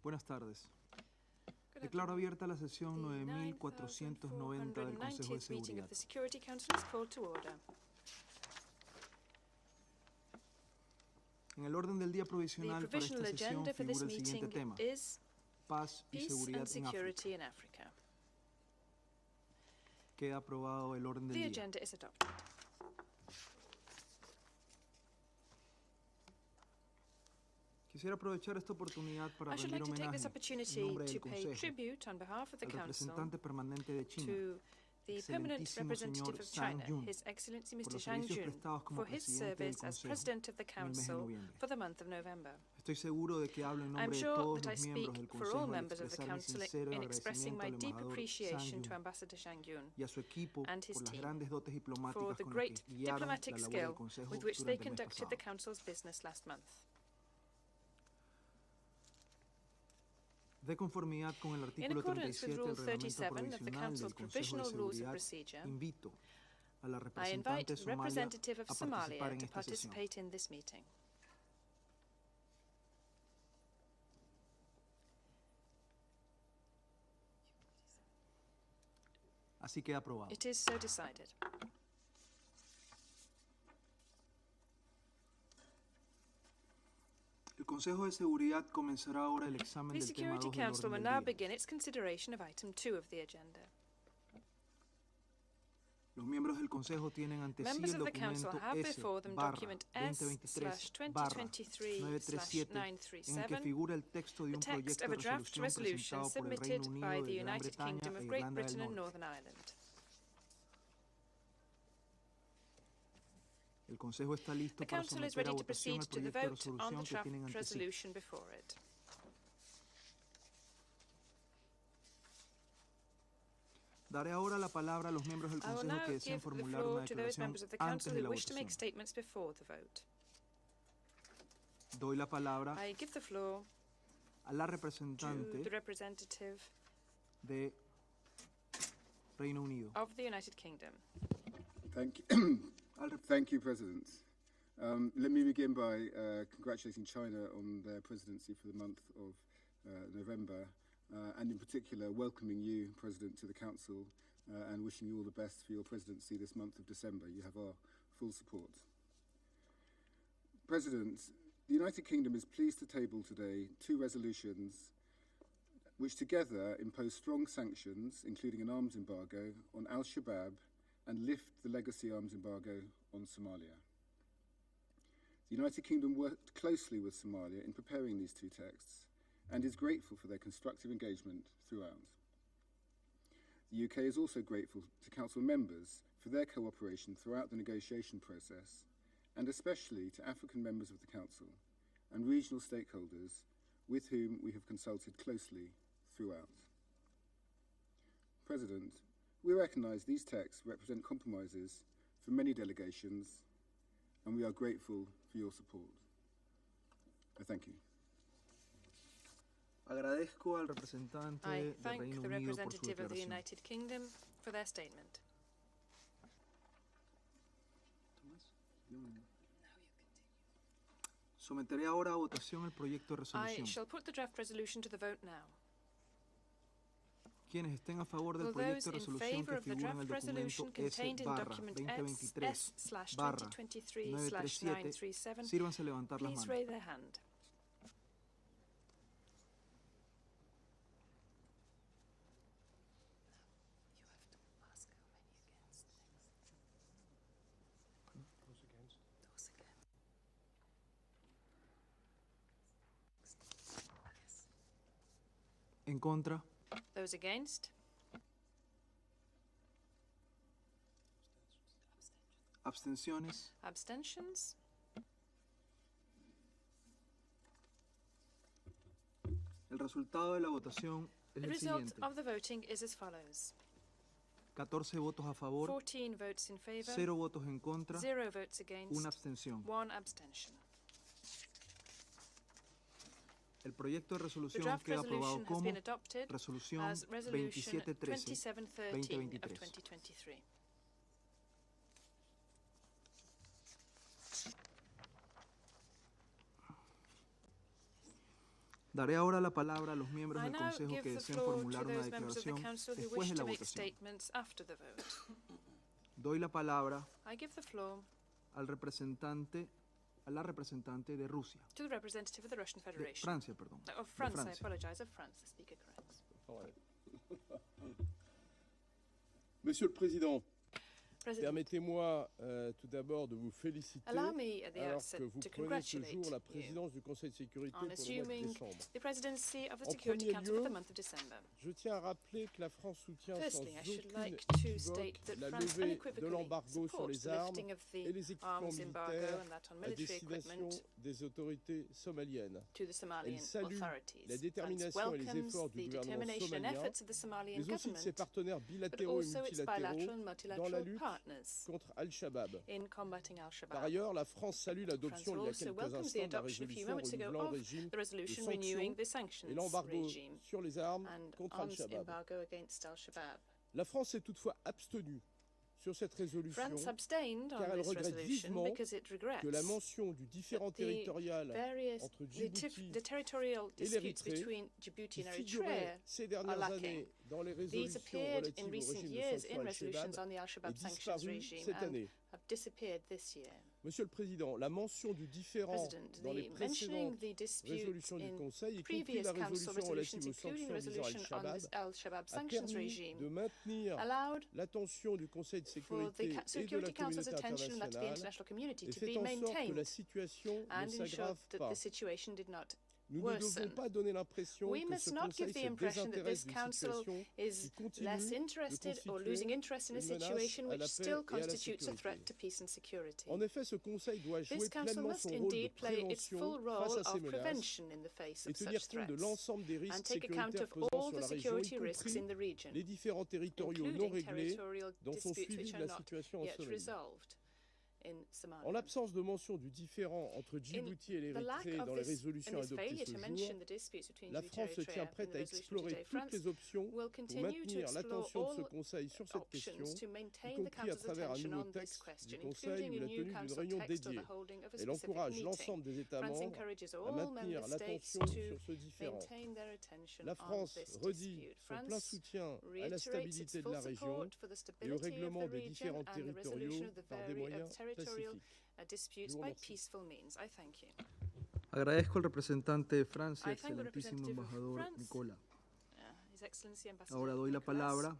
Buenas tardes. Declaro abierta la sesión 9490 del Consejo de Seguridad. En el orden del día provisional para esta sesión figura el siguiente tema: paz y seguridad en África. Queda aprobado el orden del día. Quisiera aprovechar esta oportunidad para rendir homenaje en nombre del Consejo al representante permanente de China, the permanent representative of China, His Excellency Mr. Zhang Jun, for his service as President of the Council for the month of November. Estoy seguro de que hablo en nombre de todos los miembros del Consejo al expresar mi sincero agradecimiento al embajador Zhang Jun y a su equipo por las grandes dotes diplomáticas con las que guiaron la labor del Consejo durante el mes pasado. De conformidad con el artículo 37 del Reglamento Provisional del Consejo de Seguridad, invito a la representante de Somalia a participar en esta sesión. Así queda aprobado. It is so decided. El Consejo de Seguridad comenzará ahora el examen The del tema 2 Security del Council will orden now del día. begin its consideration of item 2 of the agenda. Los miembros del Consejo tienen ante sí Members el of the Council documento have before them document S/2023/937 en el que figura el texto de the un text proyecto of de a draft resolución resolution presentado por el submitted Reino by Unido the de Gran United Bretaña Kingdom e of Great Irlanda del Britain and Norte. Northern Ireland. El Consejo está listo The para Council is someter a ready to votación proceed el to the proyecto de vote on the resolución que tienen draft ante sí. resolution before it. Daré ahora la palabra a los miembros del I will Consejo now que deseen give the formular floor una to those declaración members of the antes Council de who la wish to make votación. statements before the vote. Doy la palabra I give the floor a la to representante the representative de Reino Unido. of the United Kingdom. Thank you, President. Let me begin by congratulating China on their presidency for the month of November, and in particular welcoming you, President, to the Council and wishing you all the best for your presidency this month of December. You have our full support. President, the United Kingdom is pleased to table today 2 resolutions which together impose strong sanctions, including an arms embargo, on al-Shabaab and lift the legacy arms embargo on Somalia. The United Kingdom worked closely with Somalia in preparing these 2 texts and is grateful for their constructive engagement throughout. The UK is also grateful to Council members for their cooperation throughout the negotiation process, and especially to African members of the Council and regional stakeholders with whom we have consulted closely throughout. President, we recognise these texts represent compromises for many delegations, and we are grateful for your support. I thank you. Agradezco al representante I del thank Reino the Unido por su representative of the declaración. United Kingdom for their statement. Someteré ahora a votación el proyecto de I resolución. shall put the draft resolution to the vote now. Quienes estén a favor del Will proyecto those de in resolución favour que of the figura en el draft resolution documento contained in document S/2023/937 S/2023/937 sírvanse levantar las please manos. raise their hand. En contra. Those against? Abstenciones. Abstentions? El resultado de la votación es The el result siguiente: of the voting is as follows. 14 votos a favor, 14 votes in favour, 0 votos en contra, 0 votes against, 1 abstención. 1 abstention. El proyecto de The resolución draft queda aprobado resolution has como been adopted resolución as Resolution 2713 2713 of 2023. 2023. Daré ahora la palabra a los miembros del Consejo que deseen formular una declaración después de la votación. Doy la palabra al representante, a la representante de Rusia. De Francia, perdón. Of France, I apologize. Of France, the speaker corrects. Monsieur le Président, permettez-moi tout d'abord de vous féliciter alors que vous prenez ce jour la présidence du Conseil de sécurité pour le mois de décembre. En premier lieu, je tiens à rappeler que la France soutient sans aucun équivoque la levée de l'embargo sur les armes et les équipements militaires à destination des autorités somaliennes. Elle salue la détermination et les efforts du gouvernement somalien, mais aussi de ses partenaires bilatéraux et multilatéraux dans la lutte contre Al-Shabaab. Par ailleurs, la France salue l'adoption il y a quelques instants de la résolution renouvelant le régime de sanctions et l'embargo sur les armes contre Al-Shabaab. La France s'est toutefois abstenue sur cette résolution car elle regrette vivement que la mention du différend territorial entre Djibouti et l'Érythrée, qui figurait ces dernières années dans les résolutions relatives au régime de sanctions Al-Shabaab, ait disparu cette année. Monsieur le Président, la mention du différend dans les précédentes résolutions du Conseil, y compris la résolution relative aux sanctions visant Al-Shabaab, a permis de maintenir l'attention du Conseil de sécurité et de la communauté internationale et fait en sorte que la situation ne s'aggrave pas. Nous ne devons pas donner l'impression que ce Conseil se désintéresse d'une situation qui continue de constituer une menace à la paix et à la sécurité. En effet, ce Conseil doit jouer pleinement son rôle de prévention face à ces menaces et tenir compte de l'ensemble des risques sécuritaires pesant sur la région, y compris les différends territoriaux non réglés dont sont suivis de la situation en Somalie. En l'absence de mention du différend entre Djibouti et l'Érythrée dans les résolutions adoptées ce jour, la France se tient prête à explorer toutes les options pour maintenir l'attention de ce Conseil sur cette question, y compris à travers un nouveau texte du Conseil ou la tenue d'une réunion dédiée. Elle encourage l'ensemble des États membres à maintenir l'attention sur ce différend. La France redit son plein soutien à la stabilité de la région et au règlement des différends territoriaux par des moyens Agradezco al representante de Francia, excelentísimo embajador Nicola. Ahora doy la palabra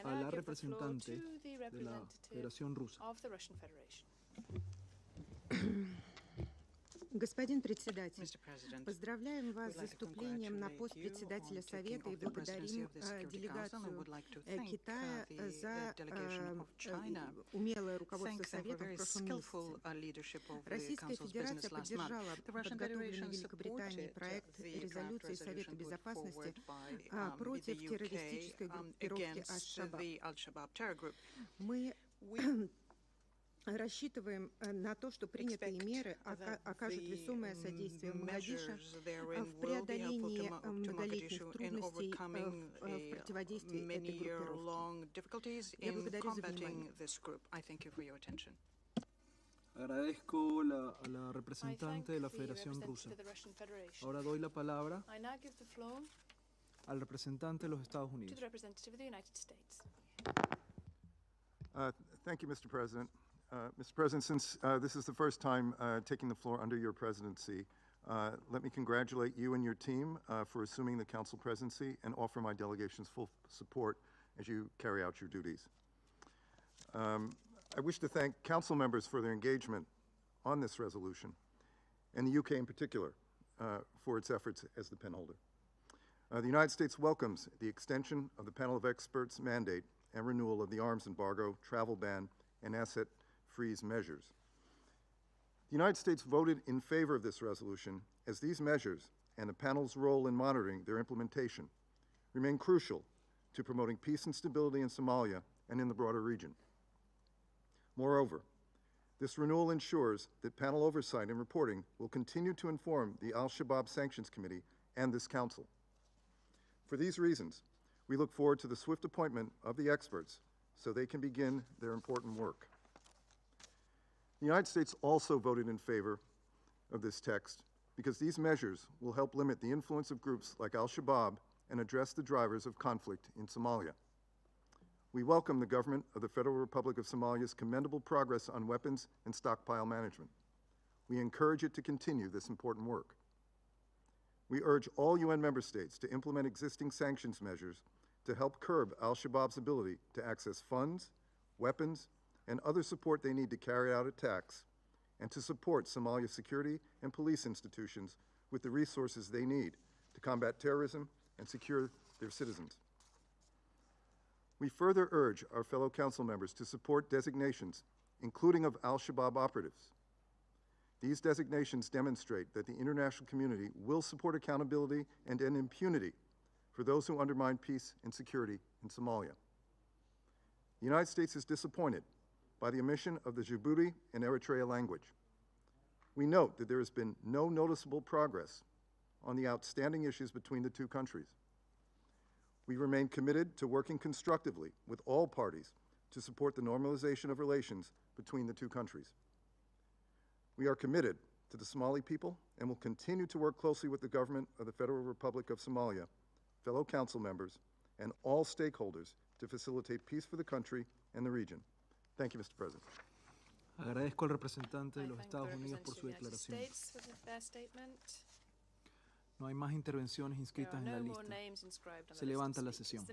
a la representante de la Federación Rusa. Господин председатель, поздравляем вас с заступлением на пост председателя Совета и благодарим делегацию Китая за умелое руководство Советом в прошлом месяце. Российская Федерация поддержала подготовленный Великобританией проект резолюции Совета Безопасности против террористической группировки Аль-Шабаб. Мы рассчитываем на то, что принятые меры окажут весомое содействие Могадишо в преодолении многолетних трудностей в противодействии этой группировке. Я благодарю за внимание. Agradezco a la representante de la Federación Rusa. Ahora doy la palabra al representante de los Estados Unidos. Thank you, Mr. President. Mr. President, since this is the first time taking the floor under your presidency, let me congratulate you and your team for assuming the Council presidency and offer my delegation's full support as you carry out your duties. I wish to thank Council members for their engagement on this resolution, and the UK in particular for its efforts as the penholder. The United States welcomes the extension of the panel of experts' mandate and renewal of the arms embargo, travel ban, and asset freeze measures. The United States voted in favor of this resolution as these measures and the panel's role in monitoring their implementation remain crucial to promoting peace and stability in Somalia and in the broader region. Moreover, this renewal ensures that panel oversight and reporting will continue to inform the Al-Shabaab Sanctions Committee and this Council. For these reasons, we look forward to the swift appointment of the experts so they can begin their important work. The United States also voted in favor of this text because these measures will help limit the influence of groups like al-Shabaab and address the drivers of conflict in Somalia. We welcome the government of the Federal Republic of Somalia's commendable progress on weapons and stockpile management. We encourage it to continue this important work. We urge all UN member states to implement existing sanctions measures to help curb al-Shabaab's ability to access funds, weapons, and other support they need to carry out attacks, and to support Somalia's security and police institutions with the resources they need to combat terrorism and secure their citizens. We further urge our fellow council members to support designations, including of al-Shabaab operatives. These designations demonstrate that the international community will support accountability and an impunity for those who undermine peace and security in Somalia. The United States is disappointed by the omission of the Djibouti and Eritrea language. We note that there has been no noticeable progress on the outstanding issues between the two countries. We remain committed to working constructively with all parties to support the normalization of relations between the two countries. We are committed to the Somali people and will continue to work closely with the government of the Federal Republic of Somalia, fellow council members, and all stakeholders to facilitate peace for the country and the region. Thank you, Mr. President. Agradezco al representante de los Estados Unidos por su declaración. No hay más intervenciones inscritas en la lista. Se levanta la sesión.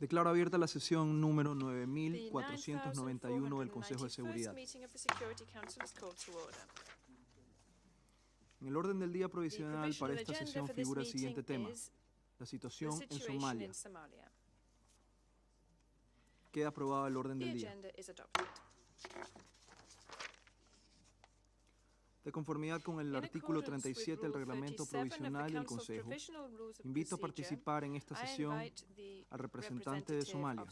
Declaro abierta la sesión número 9491 del Consejo de Seguridad. En el orden del día provisional para esta sesión figura el siguiente tema: la situación en Somalia. Queda aprobado el orden del día. De conformidad con el artículo 37 del Reglamento Provisional del Consejo, invito a participar en esta sesión al representante de Somalia.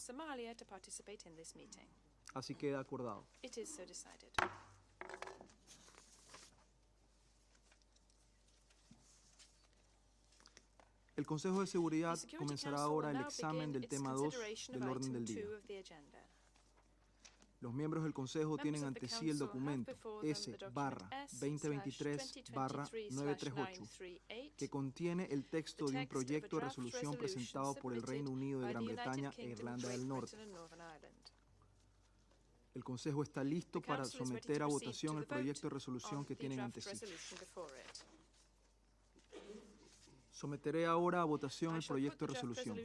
Así queda acordado. El Consejo de Seguridad comenzará ahora el examen del tema 2 del orden del día. Los miembros del Consejo tienen ante sí el documento S/2023/938, que contiene el texto de un proyecto de resolución presentado por el Reino Unido de Gran Bretaña e Irlanda del Norte. El Consejo está listo para someter a votación el proyecto de resolución que tienen ante sí. Someteré ahora a votación el proyecto de resolución.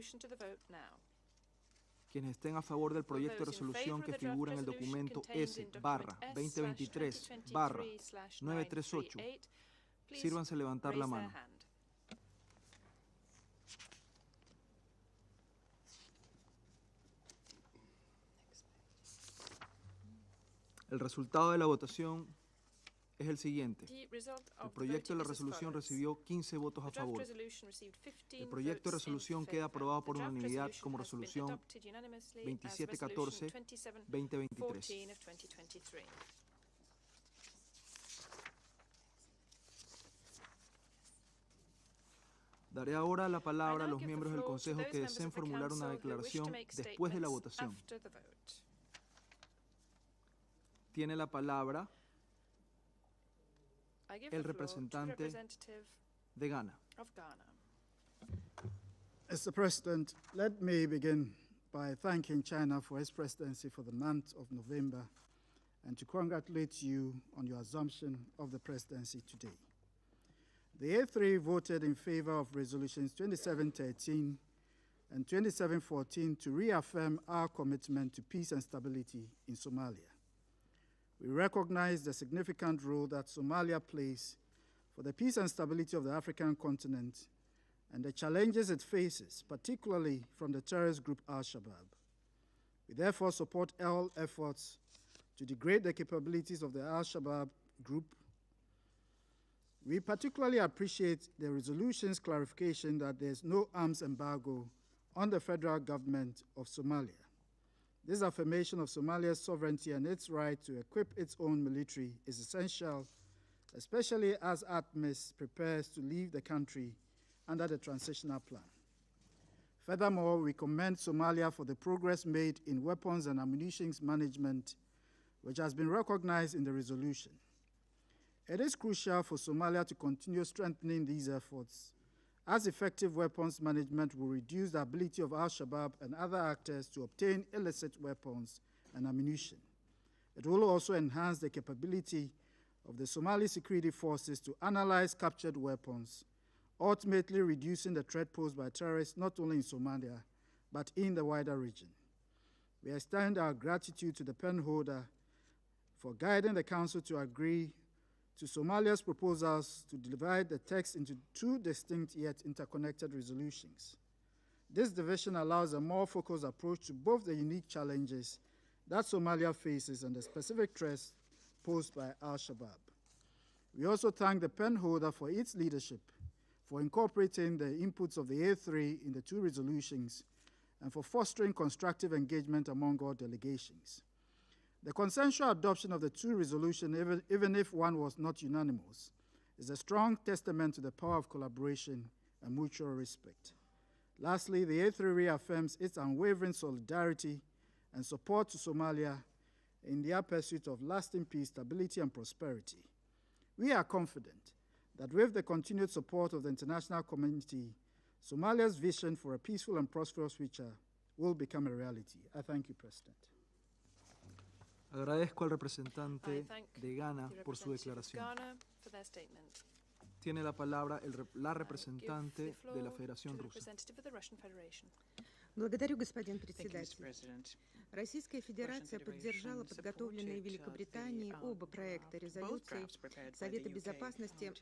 Quienes estén a favor del proyecto de resolución que figura en el documento S/2023/938, sírvanse levantar la mano. El resultado de la votación es el siguiente. El proyecto de la resolución recibió 15 votos a favor. El proyecto de resolución queda aprobado por unanimidad como resolución 2714-2023. Daré ahora la palabra a los miembros del Consejo que deseen formular una declaración después de la votación. Tiene la palabra el representante de Ghana. Mr. President, let me begin by thanking China for its presidency for the month of November and to congratulate you on your assumption of the presidency today. The A3 voted in favor of resolutions 2713 and 2714 to reaffirm our commitment to peace and stability in Somalia. We recognize the significant role that Somalia plays for the peace and stability of the African continent and the challenges it faces, particularly from the terrorist group al-Shabaab. We therefore support all efforts to degrade the capabilities of the Al-Shabaab group. We particularly appreciate the resolution's clarification that there is no arms embargo on the federal government of Somalia. This affirmation of Somalia's sovereignty and its right to equip its own military is essential, especially as ATMIS prepares to leave the country under the transitional plan. Furthermore, we commend Somalia for the progress made in weapons and ammunition management, which has been recognized in the resolution. It is crucial for Somalia to continue strengthening these efforts, as effective weapons management will reduce the ability of Al-Shabaab and other actors to obtain illicit weapons and ammunition. It will also enhance the capability of the Somali security forces to analyze captured weapons, ultimately reducing the threat posed by terrorists not only in Somalia, but in the wider region. We extend our gratitude to the pen holder for guiding the Council to agree to Somalia's proposals to divide the text into two distinct yet interconnected resolutions. This division allows a more focused approach to both the unique challenges that Somalia faces and the specific threats posed by Al-Shabaab. We also thank the pen holder for its leadership, for incorporating the inputs of the A3 in the two resolutions, and for fostering constructive engagement among all delegations. The consensual adoption of the two resolutions, even if one was not unanimous, is a strong testament to the power of collaboration and mutual respect. Lastly, the A3 reaffirms its unwavering solidarity and support to Somalia in their pursuit of lasting peace, stability, and prosperity. We are confident that with the continued support of the international community, Somalia's vision for a peaceful and prosperous future will become a reality. I thank you, President. Agradezco al representante de Ghana por su declaración. Tiene la palabra la representante de la Federación Rusa. Благодарю, господин председатель. Российская Федерация поддержала подготовленные Великобританией оба проекта резолюций Совета Безопасности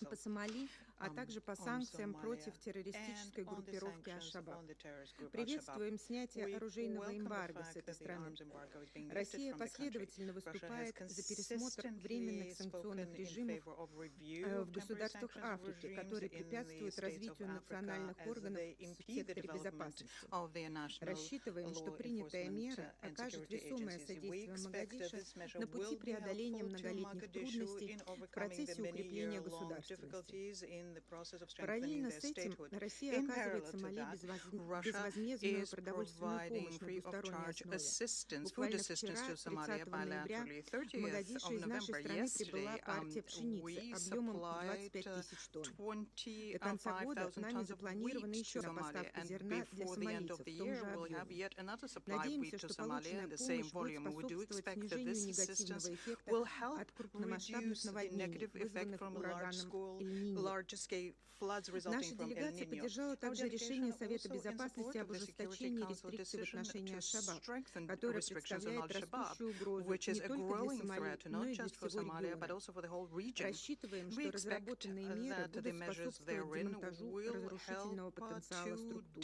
по Сомали, а также по санкциям против террористической группировки Аль-Шабаб. Приветствуем снятие оружейного эмбарго с этой страны. Россия последовательно выступает за пересмотр временных санкционных режимов в государствах Африки, которые препятствуют развитию национальных органов в секторе безопасности. Рассчитываем, что принятая мера окажет весомое содействие Могадишо на пути преодоления многолетних трудностей в процессе укрепления государственности. Параллельно с этим Россия оказывает Сомали безвозмездную продовольственную помощь на двусторонней основе. Буквально вчера, 30 ноября, в Могадишо из нашей страны прибыла партия пшеницы объемом 25 тысяч тонн. До конца года нами запланирована еще одна поставка зерна для сомалийцев в том же объеме. Надеемся, что полученная помощь будет способствовать снижению негативного эффекта от крупномасштабных наводнений, вызванных ураганом Эль-Ниньо. Наша делегация поддержала также решение Совета Безопасности об ужесточении рестрикций в отношении Аль-Шабаб, которое представляет растущую угрозу не только для Сомали, но и для всего региона. Рассчитываем, что разработанные меры будут способствовать демонтажу разрушительного потенциала структуры.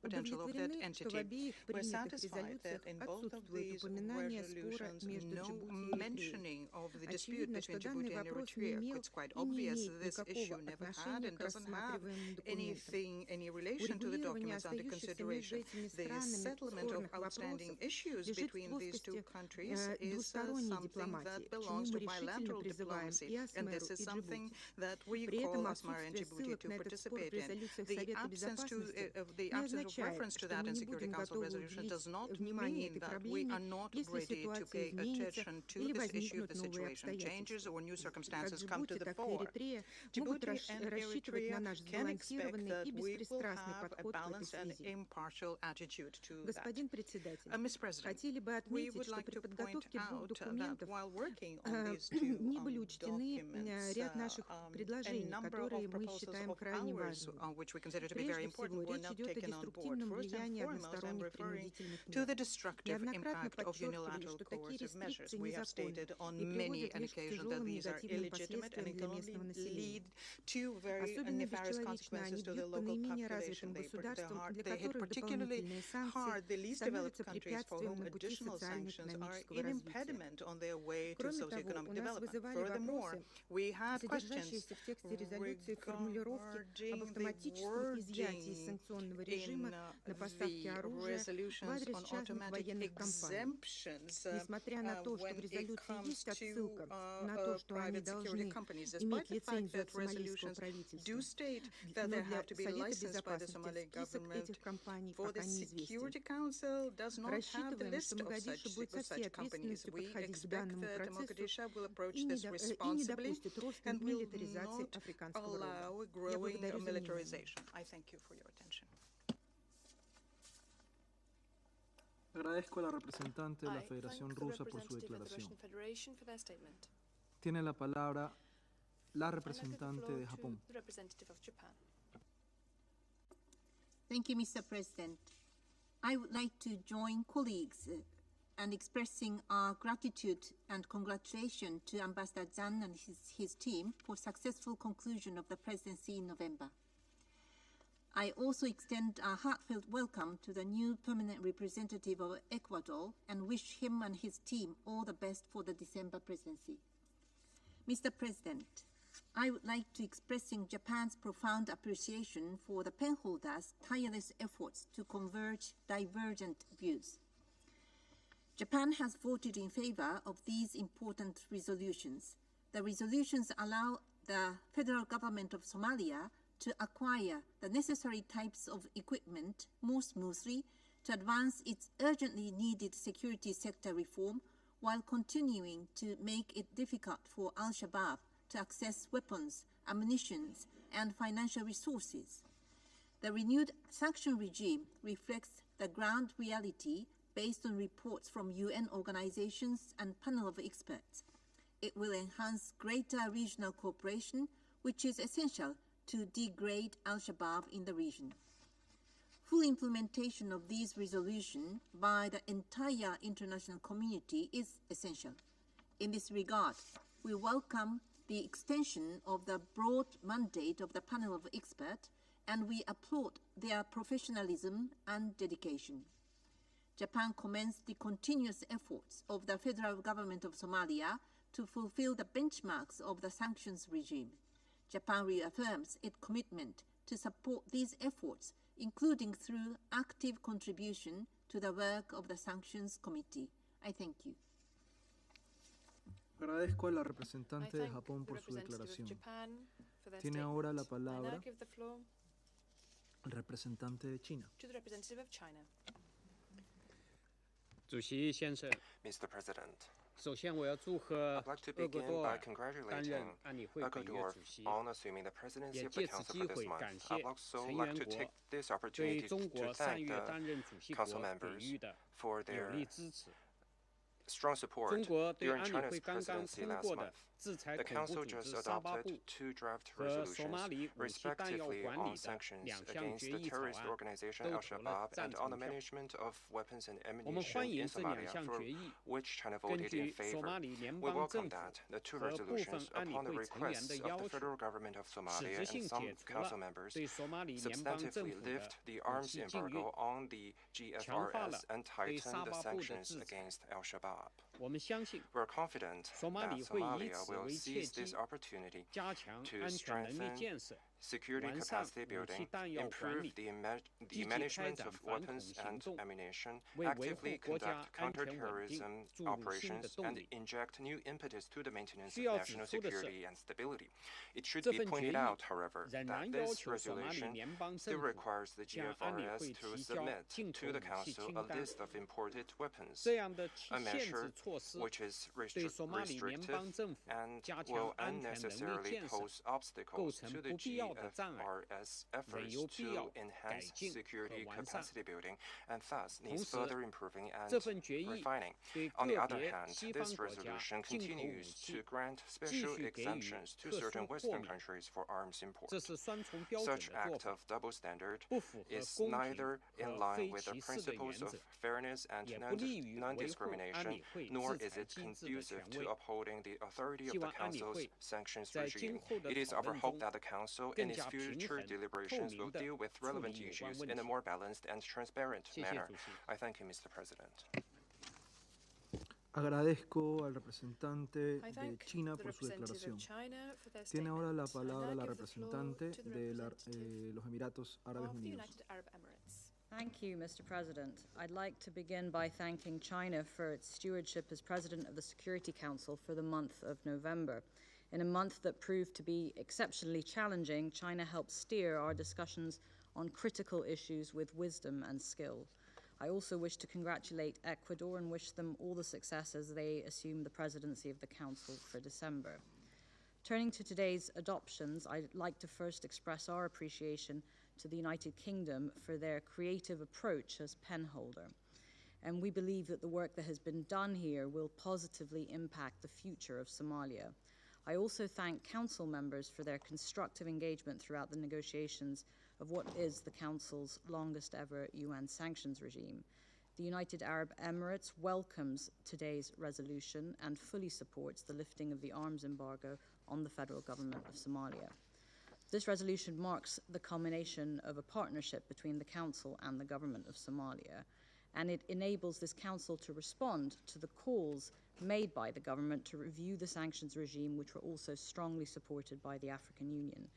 Удовлетворены, что в обеих принятых резолюциях отсутствует упоминание спора между Джибути и Эритреей. Очевидно, что данный вопрос не имел и не имеет никакого отношения к рассматриваемым документам. Урегулирование остающихся между этими странами спорных вопросов лежит в плоскости двусторонней дипломатии, к чему мы решительно призываем и Асмеру, и Джибути. При этом отсутствие ссылок на этот спор в резолюциях Совета Безопасности не означает, что мы не будем готовы уделить внимание этой проблеме, если ситуация изменится или возникнут новые обстоятельства. Как Джибути, так и Эритрея могут рассчитывать на наш сбалансированный и беспристрастный подход в этой связи. Господин председатель, хотели бы отметить, что при подготовке двух документов не были учтены ряд наших предложений, которые мы считаем крайне важными. Прежде всего, речь идет о деструктивном влиянии односторонних принудительных мер. Неоднократно подчеркивали, что такие рестрикции незаконны и any occasion that these are illegitimate, and it can only lead to very nefarious consequences to the local population. They hit particularly hard the least developed countries for whom additional sanctions are an impediment on their way to socioeconomic development. Furthermore, we had questions regarding the wording in the resolutions on automatic exemptions when it comes to private security companies. Despite the fact that resolutions do state that they have to be licensed by the Somali government, for the Security Council does not have the list of such companies. We expect that Mogadishu will approach this responsibly and will not allow growing militarization. I thank you for your attention. Agradezco a la representante de la Federación Rusa por su declaración. Tiene la palabra la representante de Japón. Thank you, Mr. President. I would like to join colleagues and expressing our gratitude and congratulations to Ambassador Zhang and his team for successful conclusion of the presidency in November. I also extend a heartfelt welcome to the new permanent representative of Ecuador and wish him and his team all the best for the December presidency. Mr. President, I would like to express Japan's profound appreciation for the penholders' tireless efforts to converge divergent views. Japan has voted in favor of these important resolutions. The resolutions allow the federal government of Somalia to acquire the necessary types of equipment more smoothly to advance its urgently needed security sector reform while continuing to make it difficult for Al-Shabaab to access weapons, ammunition, and financial resources. The renewed sanction regime reflects the ground reality based on reports from UN organizations and panel of experts. It will enhance greater regional cooperation, which is essential to degrade Al-Shabaab in the region. Full implementation of these resolutions by the entire international community is essential. In this regard, we welcome the extension of the broad mandate of the panel of experts, and we applaud their professionalism and dedication. Japan commends the continuous efforts of the federal government of Somalia to fulfill the benchmarks of the sanctions regime. Japan reaffirms its commitment to support these efforts, including through active contribution to the work of the Sanctions Committee. I thank you. Agradezco a la representante de Japón por su declaración. Tiene ahora la palabra el representante de China. Mr. President, I'd like to begin by congratulating Ecuador on assuming the presidency of the Council for this month. I'd also like to take this opportunity to thank the Council members for their strong support during China's presidency last month. The Council just adopted 2 draft resolutions, respectively on sanctions against the terrorist organization Al-Shabaab and on the management of weapons and ammunition in Somalia, for which China voted in favor. We welcome that the 2 resolutions, upon the request of the federal government of Somalia and some Council members, substantively lift the arms embargo on the GFRS and tighten the sanctions against Al-Shabaab. We're confident that Somalia will seize this opportunity to strengthen security capacity building, improve the management of weapons and ammunition, actively conduct counterterrorism operations, and inject new impetus to the maintenance of national security and stability. It should be pointed out, however, that this resolution still requires the GFRS to submit to the Council a list of imported weapons, a measure which is restrictive and will unnecessarily pose obstacles to the GFRS efforts to enhance security capacity building and thus needs further improving and refining. On the other hand, this resolution continues to grant special exemptions to certain Western countries for arms imports. Such act of double standard is neither in line with the principles of fairness and non-discrimination, nor nor is it conducive to upholding the authority of the Council's sanctions regime. It is our hope that the Council, in its future deliberations, will deal with relevant issues in a more balanced and transparent manner. I thank you, Mr. President. Agradezco al representante de China por su declaración. Tiene ahora la palabra la representante de los Emiratos Árabes Unidos. Thank you, Mr. President. I'd like to begin by thanking China for its stewardship as President of the Security Council for the month of November. In a month that proved to be exceptionally challenging, China helped steer our discussions on critical issues with wisdom and skill. I also wish to congratulate Ecuador and wish them all the success as they assume the presidency of the Council for December. Turning to today's adoptions, I'd like to first express our appreciation to the United Kingdom for their creative approach as penholder. And we believe that the work that has been done here will positively impact the future of Somalia. I also thank Council members for their constructive engagement throughout the negotiations of what is the Council's longest ever UN sanctions regime. The United Arab Emirates welcomes today's resolution and fully supports the lifting of the arms embargo on the federal government of Somalia. This resolution marks the culmination of a partnership between the Council and the government of Somalia, and it enables this Council to respond to the calls made by the government to review the sanctions regime, which were also strongly supported by the African Union.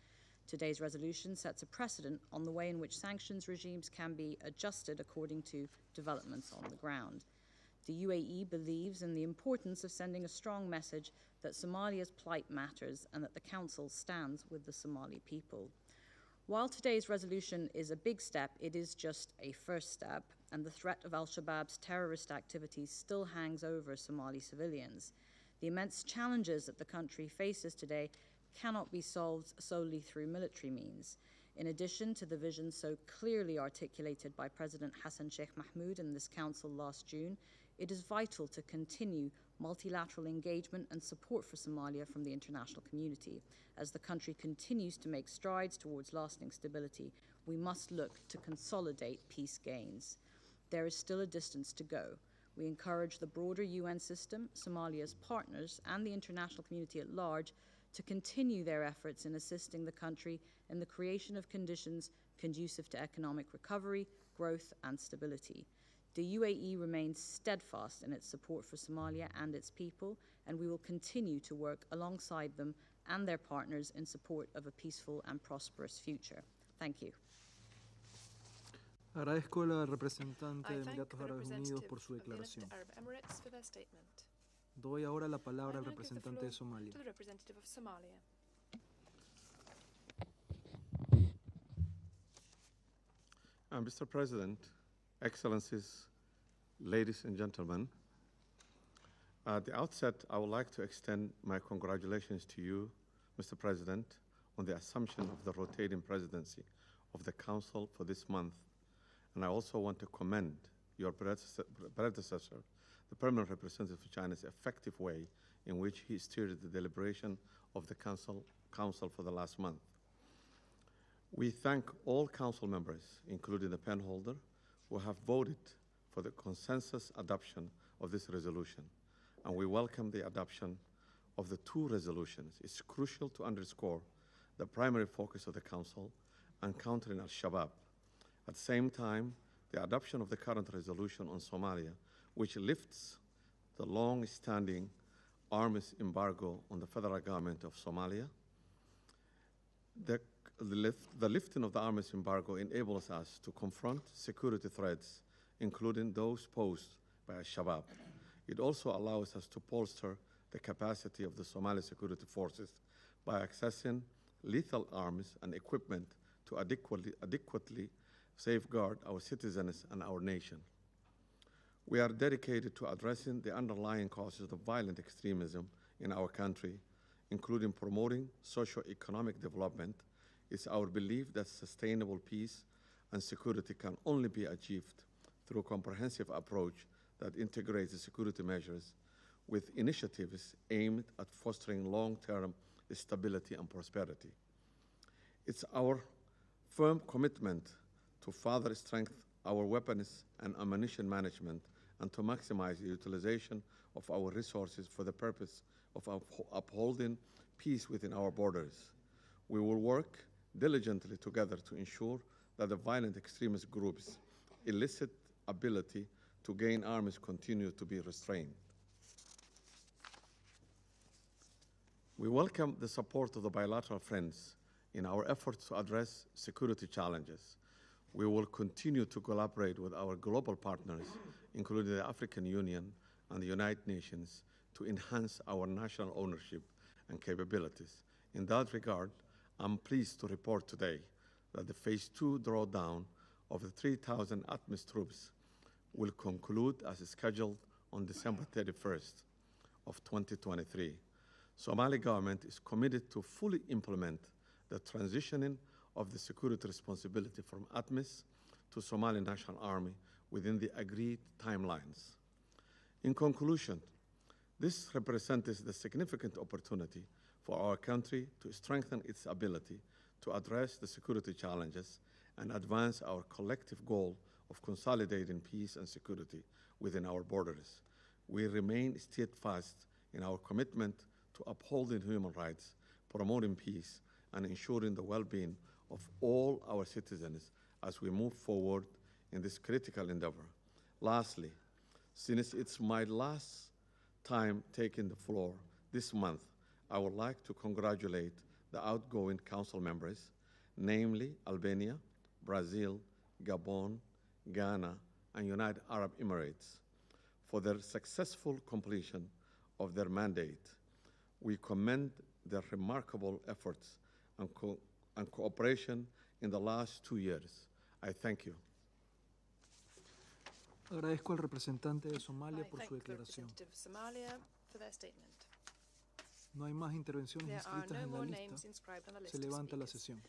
Today's resolution sets a precedent on the way in which sanctions regimes can be adjusted according to developments on the ground. The UAE believes in the importance of sending a strong message that Somalia's plight matters and that the Council stands with the Somali people. While today's resolution is a big step, it is just a first step, and the threat of al-Shabaab's terrorist activities still hangs over Somali civilians. The immense challenges that the country faces today cannot be solved solely through military means. In addition to the vision so clearly articulated by President Hassan Sheikh Mahmoud in this Council last June, it is vital to continue multilateral engagement and support for Somalia from the international community. As the country continues to make strides towards lasting stability, we must look to consolidate peace gains. There is still a distance to go. We encourage the broader UN system, Somalia's partners, and the international community at large to continue their efforts in assisting the country in the creation of conditions conducive to economic recovery, growth, and stability. The UAE remains steadfast in its support for Somalia and its people, and we will continue to work alongside them and their partners in support of a peaceful and prosperous future. Thank you. Agradezco a la representante de Emiratos Árabes Unidos por su declaración. Doy ahora la palabra al representante de Somalia. Mr. President, Excellencies, ladies and gentlemen, at the outset, I would like to extend my congratulations to you, Mr. President, on the assumption of the rotating presidency of the Council for this month. And I also want to commend your predecessor, the permanent representative of China's effective way in which he steered the deliberation of the Council for the last month. We thank all Council members, including the penholder, who have voted for the consensus adoption of this resolution, and we welcome the adoption of the two resolutions. It's crucial to underscore the primary focus of the Council on countering al-Shabaab. At the same time, the adoption of the current resolution on Somalia, which lifts the long-standing arms embargo on the federal government of Somalia. The lifting of the arms embargo enables us to confront security threats, including those posed by al-Shabaab. It also allows us to bolster the capacity of the Somali security forces by accessing lethal arms and equipment to adequately safeguard our citizens and our nation. We are dedicated to addressing the underlying causes of violent extremism in our country, including promoting socio-economic development. It's our belief that sustainable peace and security can only be achieved through a comprehensive approach that integrates the security measures with initiatives aimed at fostering long-term stability and prosperity. It's our firm commitment to further strengthen our weapons and ammunition management and to maximize the utilization of our resources for the purpose of upholding peace within our borders. We will work diligently together to ensure that the violent extremist groups' illicit ability to gain arms continue to be restrained. We welcome the support of the bilateral friends in our efforts to address security challenges. We will continue to collaborate with our global partners, including the African Union and the United Nations, to enhance our national ownership and capabilities. In that regard, I'm pleased to report today that the Phase 2 drawdown of the 3,000 ATMIS troops will conclude as scheduled on December 31st of 2023. Somali government is committed to fully implement the transitioning of the security responsibility from ATMIS to Somali National Army within the agreed timelines. In conclusion, this represents the significant opportunity for our country to strengthen its ability to address the security challenges and advance our collective goal of consolidating peace and security within our borders. We remain steadfast in our commitment to upholding human rights, promoting peace, and ensuring the well-being of all our citizens as we move forward in this critical endeavor. Lastly, since it's my last time taking the floor this month, I would like to congratulate the outgoing council members, namely Albania, Brazil, Gabon, Ghana, and United Arab Emirates, for their successful completion of their mandate. We commend their remarkable efforts and cooperation in the last 2 years. I thank you. Agradezco al representante de Somalia por su declaración. No hay más intervenciones inscritas en la lista. Se levanta la sesión.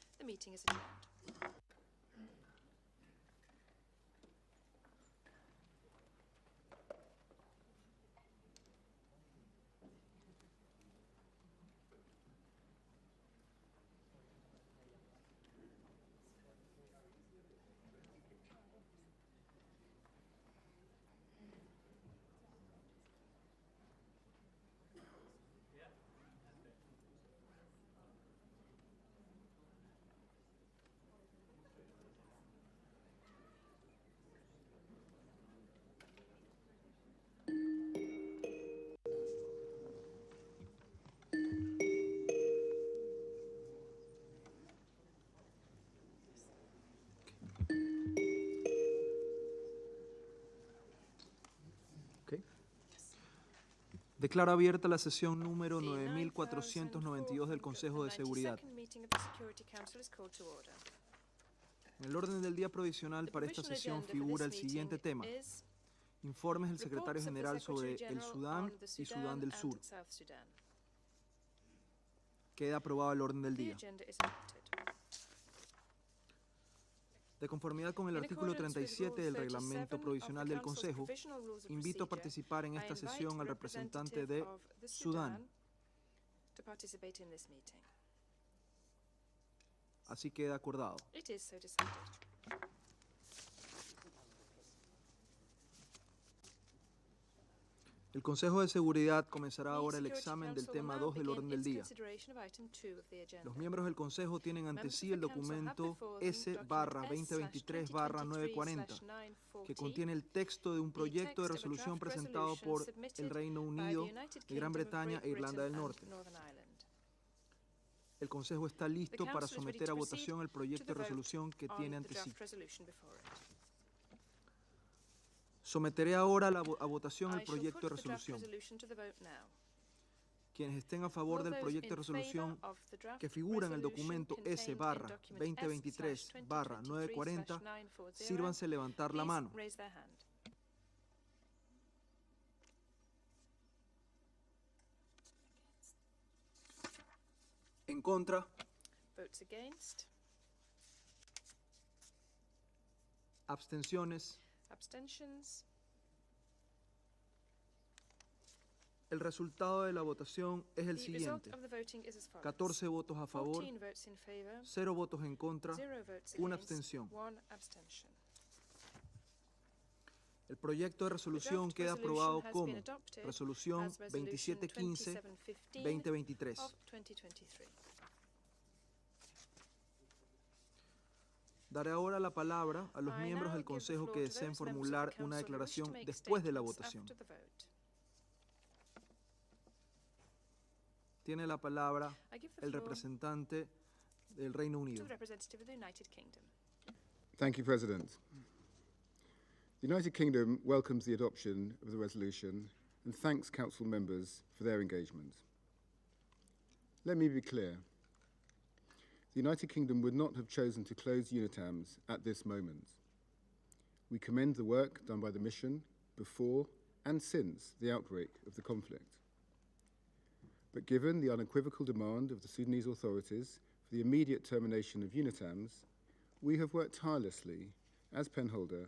Declaro abierta la sesión número 9492 del Consejo de Seguridad. En el orden del día provisional para esta sesión figura el siguiente tema: informes del Secretario General sobre el Sudán y Sudán del Sur. Queda aprobado el orden del día. De conformidad con el artículo 37 del Reglamento Provisional del Consejo, invito a participar en esta sesión al representante de Sudán. Así queda acordado. El Consejo de Seguridad comenzará ahora el examen del tema 2 del orden del día. Los miembros del Consejo tienen ante sí el documento S/2023/940, que contiene el texto de un proyecto de resolución presentado por el Reino Unido, de Gran Bretaña e Irlanda del Norte. El Consejo está listo para someter a votación el proyecto de resolución que tiene ante sí. Someteré ahora a votación el proyecto de resolución. Quienes estén a favor del proyecto de resolución que figura en el documento S/2023/940, sírvanse levantar la mano. En contra. Abstenciones. El resultado de la votación es el siguiente: 14 votos a favor, 0 votos en contra, 1 abstención. El proyecto de resolución queda aprobado como Resolución 2715-2023. Daré ahora la palabra a los miembros del Consejo que deseen formular una declaración después de la votación. Tiene la palabra el representante del Reino Unido. Thank you, President. The United Kingdom welcomes the adoption of the resolution and thanks Council members for their engagement. Let me be clear. The United Kingdom would not have chosen to close UNITAMS at this moment. We commend the work done by the mission before and since the outbreak of the conflict. But given the unequivocal demand of the Sudanese authorities for the immediate termination of UNITAMS, we have worked tirelessly as penholder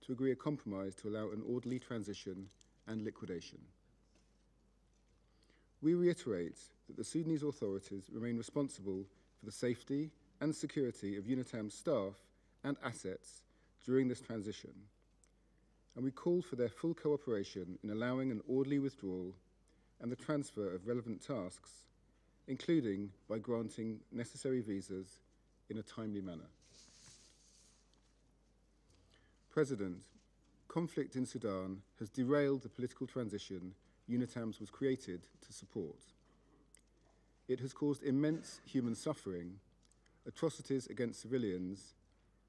to agree a compromise to allow an orderly transition and liquidation. We reiterate that the Sudanese authorities remain responsible for the safety and security of UNITAM's staff and assets during this transition, and we call for their full cooperation in allowing an orderly withdrawal and the transfer of relevant tasks, including by granting necessary visas in a timely manner. President, conflict in Sudan has derailed the political transition UNITAMS was created to support. It has caused immense human suffering, atrocities against civilians,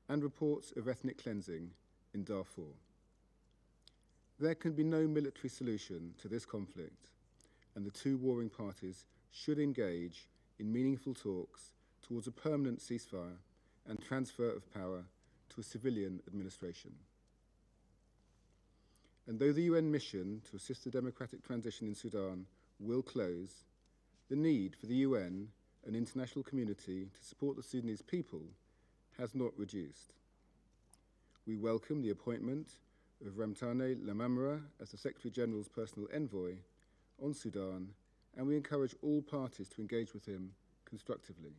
and reports of ethnic cleansing in Darfur. There can be no military solution to this conflict, and the two warring parties should engage in meaningful talks towards a permanent ceasefire and transfer of power to a civilian administration. And though the UN mission to assist the democratic transition in Sudan will close, the need for the UN and international community to support the Sudanese people has not reduced. We welcome the appointment of Ramtane Lamamra as the Secretary General's personal envoy on Sudan, and we encourage all parties to engage with him constructively.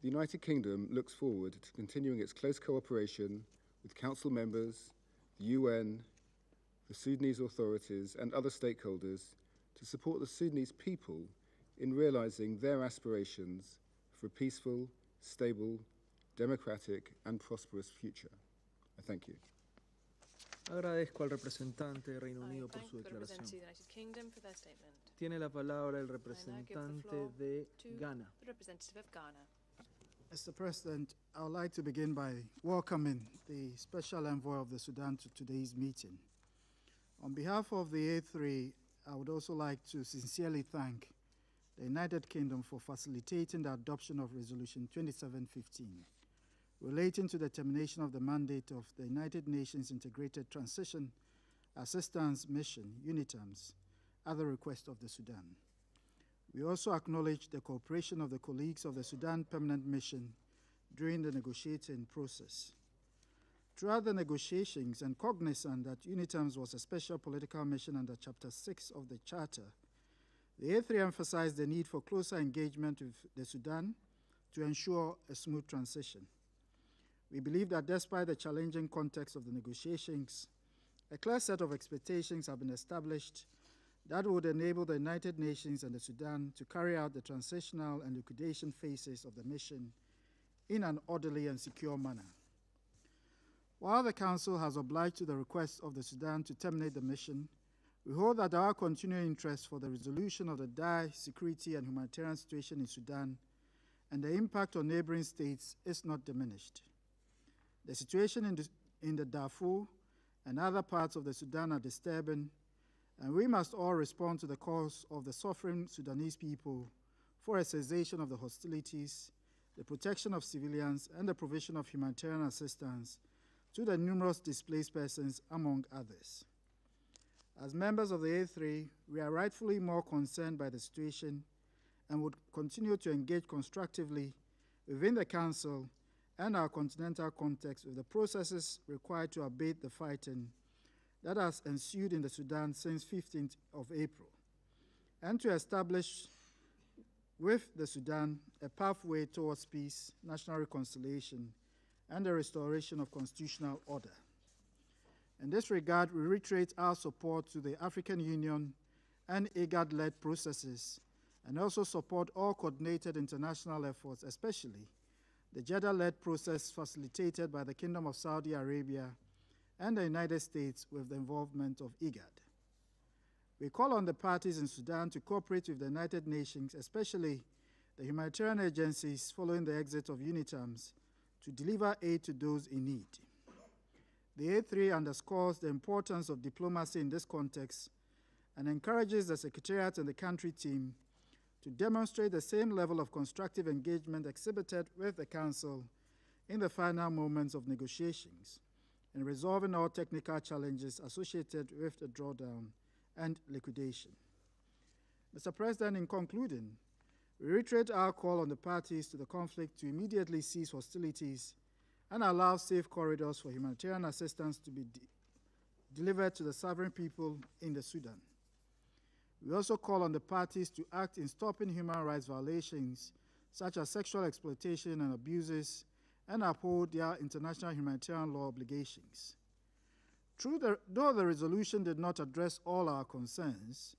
The United Kingdom looks forward to continuing its close cooperation with Council members, the UN, the Sudanese authorities, and other stakeholders to support the Sudanese people in realizing their aspirations for a peaceful, stable, democratic, and prosperous future. I thank you. Agradezco al representante del Reino Unido por su declaración. Tiene la palabra el representante de Ghana. Mr. President, I would like to begin by welcoming the Special Envoy of the Sudan to today's meeting. On behalf of the A3, I would also like to sincerely thank the United Kingdom for facilitating the adoption of Resolution 2715, relating to the termination of the mandate of the United Nations Integrated Transition Assistance Mission, UNITAMS, at the request of the Sudan. We also acknowledge the cooperation of the colleagues of the Sudan Permanent Mission during the negotiating process. Throughout the negotiations, and cognizant that UNITAMS was a special political mission under Chapter 6 of the Charter, the A3 emphasized the need for closer engagement with the Sudan to ensure a smooth transition. We believe that despite the challenging context of the negotiations, a clear set of expectations have been established that would enable the United Nations and the Sudan to carry out the transitional and liquidation phases of the mission in an orderly and secure manner. While the Council has obliged to the request of the Sudan to terminate the mission, we hold that our continuing interest for the resolution of the dire security and humanitarian situation in Sudan and the impact on neighboring states is not diminished. The situation in the Darfur and other parts of the Sudan are disturbing, and we must all respond to the calls of the suffering Sudanese people for a cessation of the hostilities, the protection of civilians, and the provision of humanitarian assistance to the numerous displaced persons, among others. As members of the A3, we are rightfully more concerned by the situation and would continue to engage constructively within the Council and our continental context with the processes required to abate the fighting that has ensued in the Sudan since 15th of April, and to establish with the Sudan a pathway towards peace, national reconciliation, and the restoration of constitutional order. In this regard, we reiterate our support to the African Union and IGAD-led processes, and also support all coordinated international efforts, especially the Jeddah-led process facilitated by the Kingdom of Saudi Arabia and the United States with the involvement of IGAD. We call on the parties in Sudan to cooperate with the United Nations, especially the humanitarian agencies following the exit of UNITAMS, to deliver aid to those in need. The A3 underscores the importance of diplomacy in this context and encourages the Secretariat and the country team to demonstrate the same level of constructive engagement exhibited with the Council in the final moments of negotiations in resolving all technical challenges associated with the drawdown and liquidation. Mr. President, in concluding, we reiterate our call on the parties to the conflict to immediately cease hostilities and allow safe corridors for humanitarian assistance to be delivered to the sovereign people in the Sudan. We also call on the parties to act in stopping human rights violations such as sexual exploitation and abuses and uphold their international humanitarian law obligations. Though the resolution did not address all our concerns,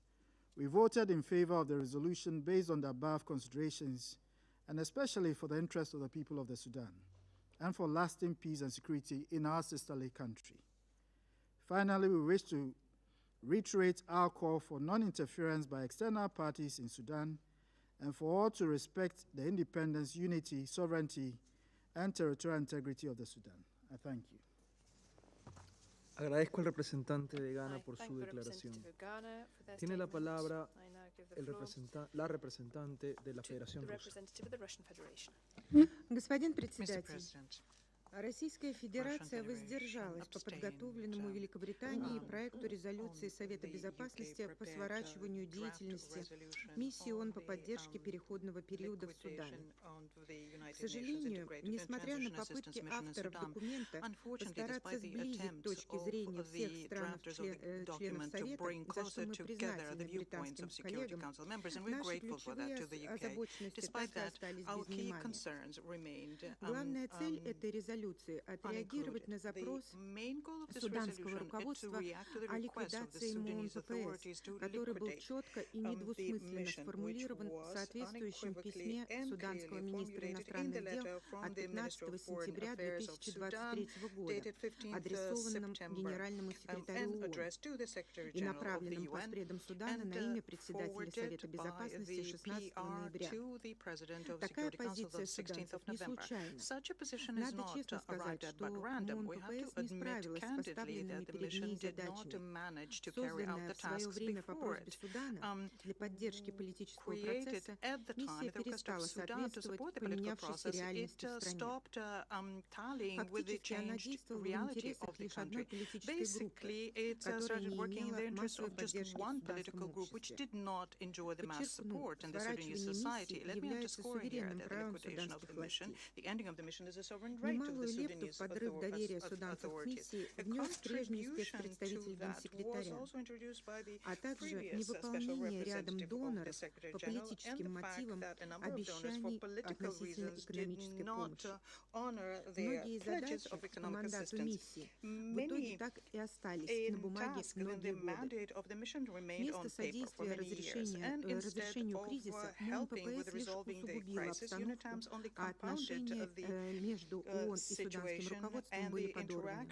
we voted in favor of the resolution based on the above considerations, and especially for the interest of the people of the Sudan, and for lasting peace and security in our sisterly country. Finally, we wish to reiterate our call for non-interference by external parties in Sudan and for all to respect the independence, unity, sovereignty, and territorial integrity of the Sudan. I thank you. Agradezco al representante de Ghana por su declaración. Tiene la palabra la representante de la Federación Rusa. Господин председатель, Российская Федерация воздержалась по подготовленному Великобританией проекту резолюции Совета Безопасности по сворачиванию деятельности миссии ООН по поддержке переходного периода в Судане. К сожалению, несмотря на попытки авторов документа постараться сблизить точки зрения всех членов Совета, за что мы признательны британским коллегам, наши ключевые озабоченности так и остались без внимания. Главная цель этой резолюции отреагировать на запрос суданского руководства о ликвидации МОН-ППС, который был четко и недвусмысленно сформулирован в соответствующем письме суданского министра иностранных дел от 15 сентября 2023 года, адресованном генеральному секретарю ООН и направленном постпредом Судана на имя председателя Совета Безопасности 16 ноября. Такая позиция суданцев не случайна. Надо честно сказать, что МОН-ППС не справилась с поставленными перед ней задачами. Созданная в свое время по просьбе Судана для поддержки политического процесса, миссия перестала соответствовать поменявшейся реальности в стране. Фактически она действовала в интересах лишь одной политической группы, которая не имела массовой поддержки в суданском обществе. Подчеркну, сворачивание миссии является суверенным правом суданских властей. Немалую лепту в подрыв доверия суданцев к миссии внес прежний спецпредставитель генсекретаря, а также невыполнение рядом доноров по политическим мотивам обещаний относительно экономической помощи. Многие задачи по мандату миссии в итоге так и остались на бумаге многие годы. Вместо содействия разрешению кризиса МОН-ППС лишь усугубила обстановку, а отношения между ООН и суданским руководством были подорваны.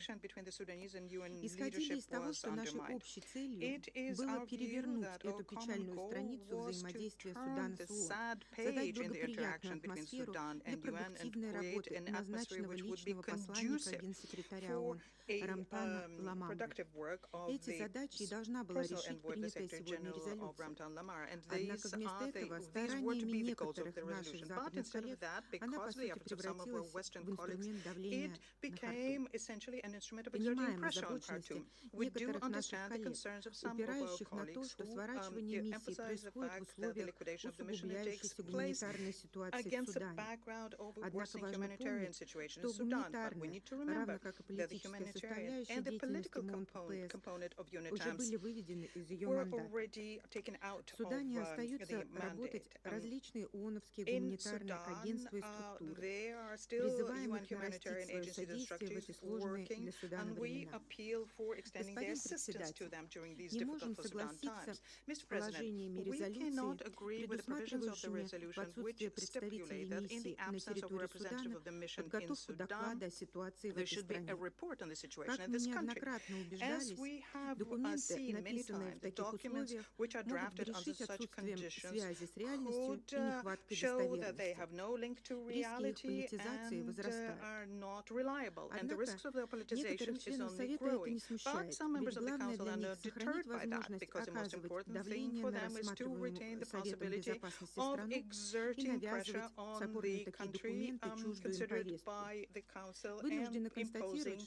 Исходили из того, что нашей общей целью было перевернуть эту печальную страницу взаимодействия Судана с ООН, создать благоприятную атмосферу для продуктивной работы назначенного личного посланника генсекретаря ООН Рамтана Ламамры. Эти задачи и должна была решить принятая сегодня резолюция. Однако вместо этого стараниями некоторых наших западных коллег она, по сути, превратилась в инструмент давления на Хартум. Понимаем озабоченности некоторых наших коллег, упирающих на то, что сворачивание миссии происходит в условиях усугубляющейся гуманитарной ситуации в Судане. Однако важно помнить, что гуманитарная, равно как и политическая составляющая деятельности МОН-ППС уже были выведены из ее мандата. В Судане остаются работать различные ООНовские гуманитарные агентства и структуры. Призываемых на humanitarian agencies and structures working, and we appeal for extending their assistance to them during these difficult for Sudan times. Mr. President, we cannot agree with the provisions of the resolution which stipulate that in the absence of a representative of the mission in Sudan, there should be a report on the situation in this country. As we have seen many times, the documents which are drafted under such conditions could show that they have no link to reality and are not reliable, and the risks of their politicization is only growing. But some members of the Council are not deterred by that, because the most important thing for them is to retain the possibility of exerting pressure on the country considered by the Council and imposing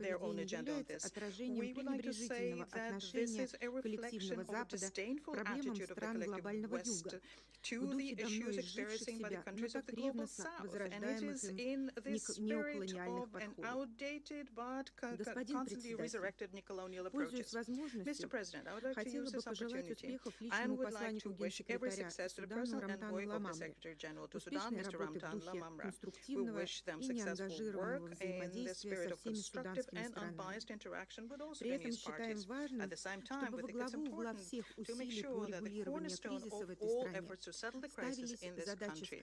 their own agenda on this. We would like to say that this is a reflection of a disdainful attitude of the collective West to the issues experienced by the countries of the Global South, and it is in the spirit of an outdated but constantly resurrected neocolonial approaches. Mr. President, I would like to use this opportunity and would like to wish every success to the personal envoy of the Secretary General to Sudan, Mr. Ramtan Lamamra. We wish them successful work in the spirit of constructive and unbiased interaction with all Sudanese parties. At the same time, we think it's important to make sure that the cornerstone of all efforts to settle the crisis in this country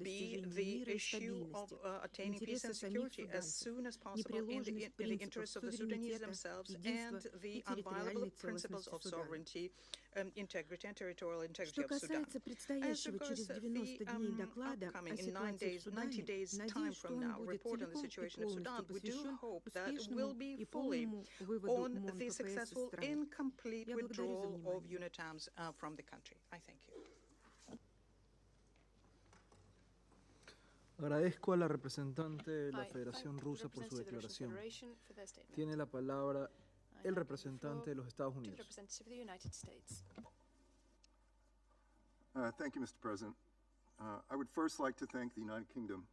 be the issue of attaining peace and security as soon as possible in the interests of the Sudanese themselves and the inviolable principles of sovereignty, integrity, and territorial integrity of Sudan. As regards the upcoming, in 90 days time from now, report on the situation of Sudan, we do hope that we'll be fully on the successful and complete withdrawal of UNITAMs from the country. I thank you. Agradezco a la representante de la Federación Rusa por su declaración. Tiene la palabra el representante de los Estados Unidos. Thank you, Mr. President. I would first like to thank the United Kingdom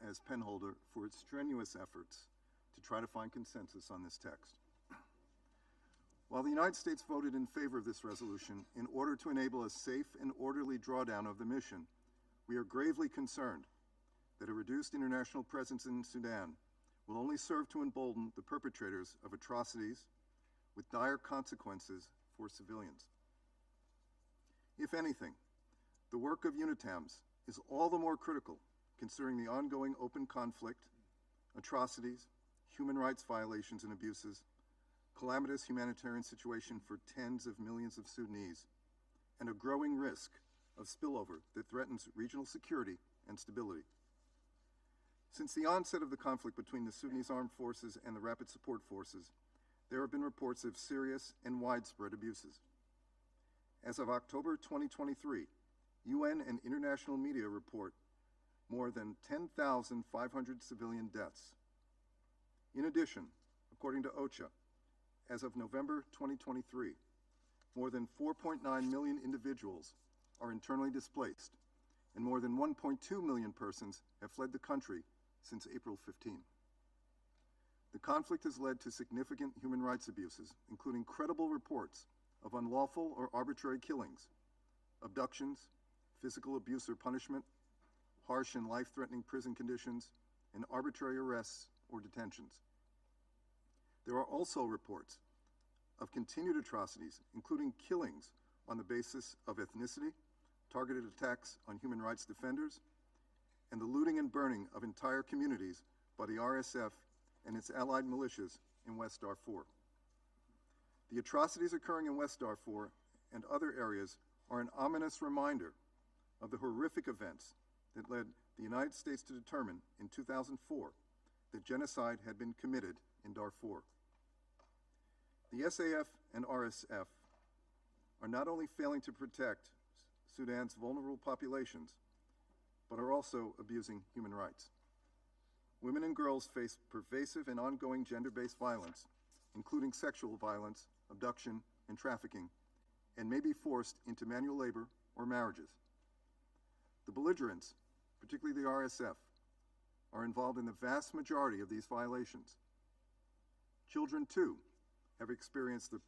as penholder for its strenuous efforts to try to find consensus on this text. While the United States voted in favor of this resolution in order to enable a safe and orderly drawdown of the mission, we are gravely concerned that a reduced international presence in Sudan will only serve to embolden the perpetrators of atrocities with dire consequences for civilians. If anything, the work of UNITAMs is all the more critical considering the ongoing open conflict, atrocities, human rights violations and abuses, calamitous humanitarian situation for tens of millions of Sudanese, and a growing risk of spillover that threatens regional security and stability. Since the onset of the conflict between the Sudanese armed forces and the Rapid Support Forces, there have been reports of serious and widespread abuses. As of October 2023, UN and international media report more than 10,500 civilian deaths. In addition, according to OCHA, as of November 2023, more than 4.9 million individuals are internally displaced, and more than 1.2 million persons have fled the country since April 15. The conflict has led to significant human rights abuses, including credible reports of unlawful or arbitrary killings, abductions, physical abuse or punishment, harsh and life-threatening prison conditions, and arbitrary arrests or detentions. There are also reports of continued atrocities, including killings on the basis of ethnicity, targeted attacks on human rights defenders, and the looting and burning of entire communities by the RSF and its allied militias in West Darfur. The atrocities occurring in West Darfur and other areas are an ominous reminder of the horrific events that led the United States to determine in 2004 that genocide had been committed in Darfur. The SAF and RSF are not only failing to protect Sudan's vulnerable populations, but are also abusing human rights. Women and girls face pervasive and ongoing gender-based violence, including sexual violence, abduction, and trafficking, and may be forced into manual labor or marriages. The belligerents, particularly the RSF, are involved in the vast majority of these violations. Children, too, have experienced the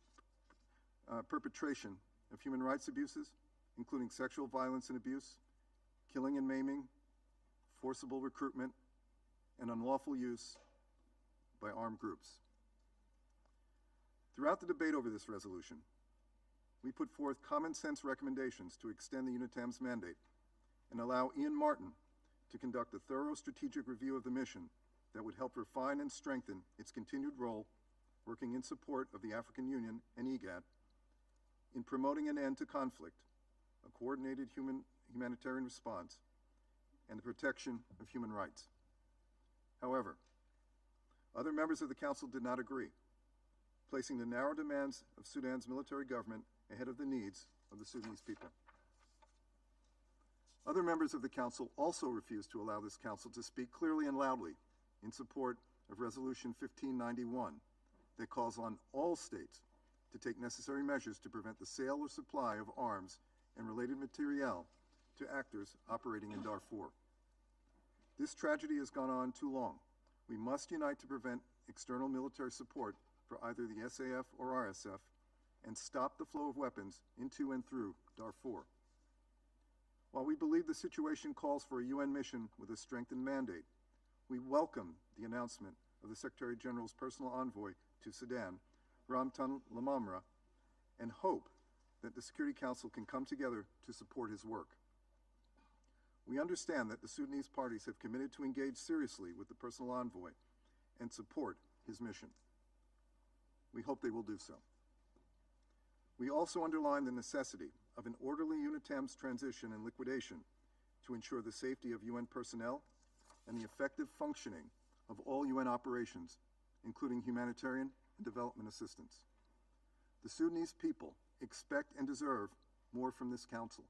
perpetration of human rights abuses, including sexual violence and abuse, killing and maiming, forcible recruitment, and unlawful use by armed groups. Throughout the debate over this resolution, we put forth common sense recommendations to extend the UNITAM's mandate and allow Ian Martin to conduct a thorough strategic review of the mission that would help refine and strengthen its continued role working in support of the African Union and IGAD in promoting an end to conflict, a coordinated humanitarian response, and the protection of human rights. However, other members of the Council did not agree, placing the narrow demands of Sudan's military government ahead of the needs of the Sudanese people. Other members of the Council also refused to allow this Council to speak clearly and loudly in support of Resolution 1591 that calls on all states to take necessary measures to prevent the sale or supply of arms and related materiel to actors operating in Darfur. This tragedy has gone on too long. We must unite to prevent external military support for either the SAF or RSF and stop the flow of weapons into and through Darfur. While we believe the situation calls for a UN mission with a strengthened mandate, we welcome the announcement of the Secretary General's personal envoy to Sudan, Ramtan Lamamra, and hope that the Security Council can come together to support his work. We understand that the Sudanese parties have committed to engage seriously with the personal envoy and support his mission. We hope they will do so. We also underline the necessity of an orderly UNITAM's transition and liquidation to ensure the safety of UN personnel and the effective functioning of all UN operations, including humanitarian and development assistance. The Sudanese people expect and deserve more from this Council.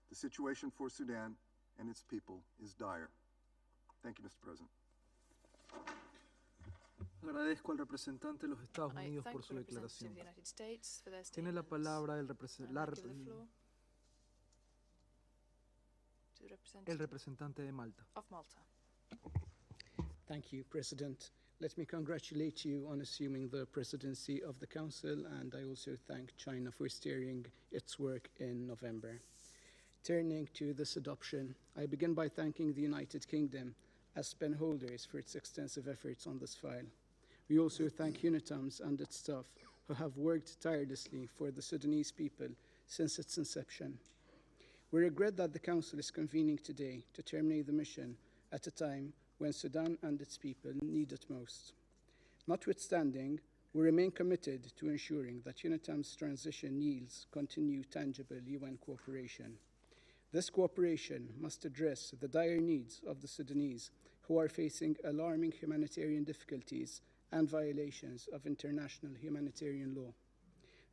The situation for Sudan and its people is dire. Thank you, Mr. President. Agradezco al representante de los Estados Unidos por su declaración. Tiene la palabra el representante de Malta. Thank you, President. Let me congratulate you on assuming the presidency of the Council, and I also thank China for steering its work in November. Turning to this adoption, I begin by thanking the United Kingdom as pen holders for its extensive efforts on this file. We also thank UNITAMS and its staff who have worked tirelessly for the Sudanese people since its inception. We regret that the Council is convening today to terminate the mission at a time when Sudan and its people need it most. Notwithstanding, we remain committed to ensuring that UNITAM's transition yields continued tangible UN cooperation. This cooperation must address the dire needs of the Sudanese who are facing alarming humanitarian difficulties and violations of international humanitarian law.